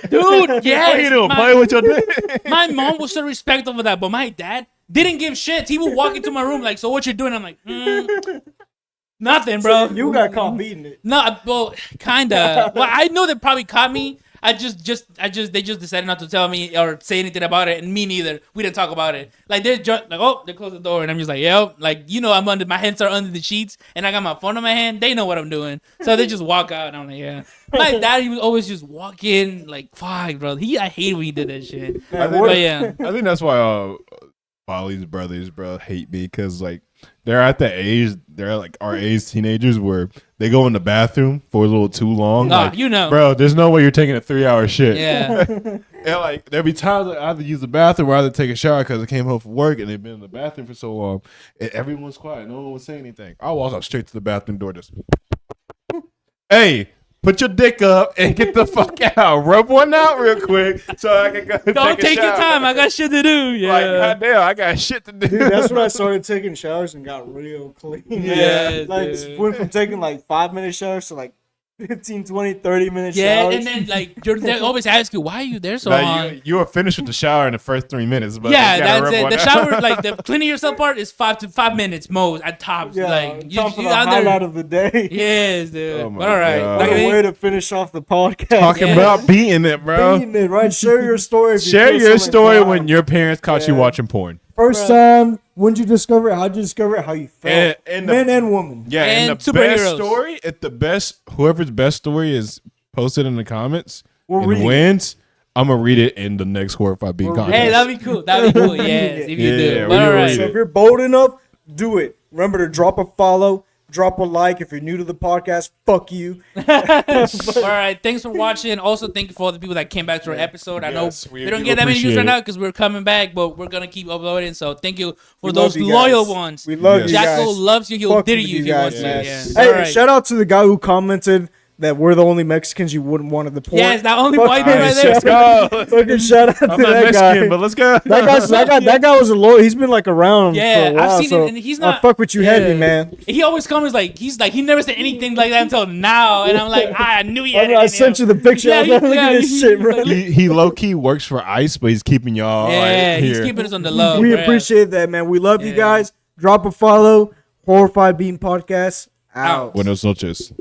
yes. What you doing? my- Play with your dick? My mom was so respectful of that, but my dad didn't give shit. He would walk into my room like, "So what you doing?" I'm like, nothing, bro. You got caught beating it. No, well, kinda. Well, I know they probably caught me. They just decided not to tell me or say anything about it, and me neither. We didn't talk about it. Like they're just like, oh, they closed the door, and I'm just like, yep. Like I'm under my hands are under the sheets, and I got my phone in my hand. They know what I'm doing, so they just walk out, and I'm like, yeah. My dad, he was always just walking like, fuck, bro. I hate when he did that shit. Man, think- what- But yeah, I think that's why Polly's brothers, bro, hate me because like they're at the age, they're like our age teenagers where they go in the bathroom for a little too long. nah, like, you know, bro, there's no way you're taking a 3-hour shit. yeah. And like there'll be times I have to use the bathroom or I have to take a shower because I came home from work and they've been in the bathroom for so long. And everyone's quiet. No one would say anything. I walk up straight to the bathroom door just, hey, put your dick up and get the fuck out. Rub one out real quick so I can go Don't take your shower. time. I got shit to do. Yeah. Like, goddamn, I got shit to do. Dude, that's when I started taking showers and got real clean. Yeah, Like, dude. went from taking like 5-minute showers to like 15, 20, 30-minute Yeah, showers. and then like they always ask you, why are you there so Like, long? you were finished with the shower in the first 3 minutes. But Yeah, you gotta that's rub it. one The out. shower, like the cleaning yourself part, is 5 minutes most at tops. yeah, like time for you the out highlight there. of the day. Yes, dude. Oh my But all right, God. What like, a way to finish off the podcast. Talking Yeah. about beating it, bro. Beating it, right? Share your story. If you Share feel your so story inclined. when your parents caught you Yeah. watching porn. First time, when did you discover it? How did you discover it? How you felt? And Men and women. Yeah, and And the best superheroes. story, if the best, whoever's best story is posted in the comments We'll and read it. wins, I'm gonna read it in the next Horrified Beat We'll read contest. hey, that'd be cool. That'd be cool. Yes, if you Yeah, do. we But all will right. read So it. if you're bold enough, do it. Remember to drop a follow, drop a like. If you're new to the podcast, fuck you. All right. Thanks for watching. Also, thank you for all the people that came back to our episode. I know Yes, we we don't do get that many views appreciate right it. now because we're coming back, but we're gonna keep uploading. So thank you for We those love you loyal guys. ones. We love Yes. you Jacko guys. loves you. He'll Fuck dare with you if he guys, wants to. man. Yeah. Hey, All right. shout out to the guy who commented that we're the only Mexicans you wouldn't want at the port. Yes, that only Fuck white yeah, dude right there. Let's go. Fucking shout out I'm to not that Mexican, guy. but let's go. That guy was a loyal. He's been like around Yeah, for a while. I've seen so it, and he's I not. fuck with you heavy, yeah. man. He always comes like he never said anything like that until now, and I'm like, I knew he had it. I in sent him. you the picture. I was like, look yeah, at this he- shit, bro. He low key works for ICE, but he's keeping y'all. Yeah, like, he's here. keeping us on the low. We bro. appreciate that, man. We love you Yeah. guys. Drop a follow. Horrified Bean Podcast out. Buenos noches.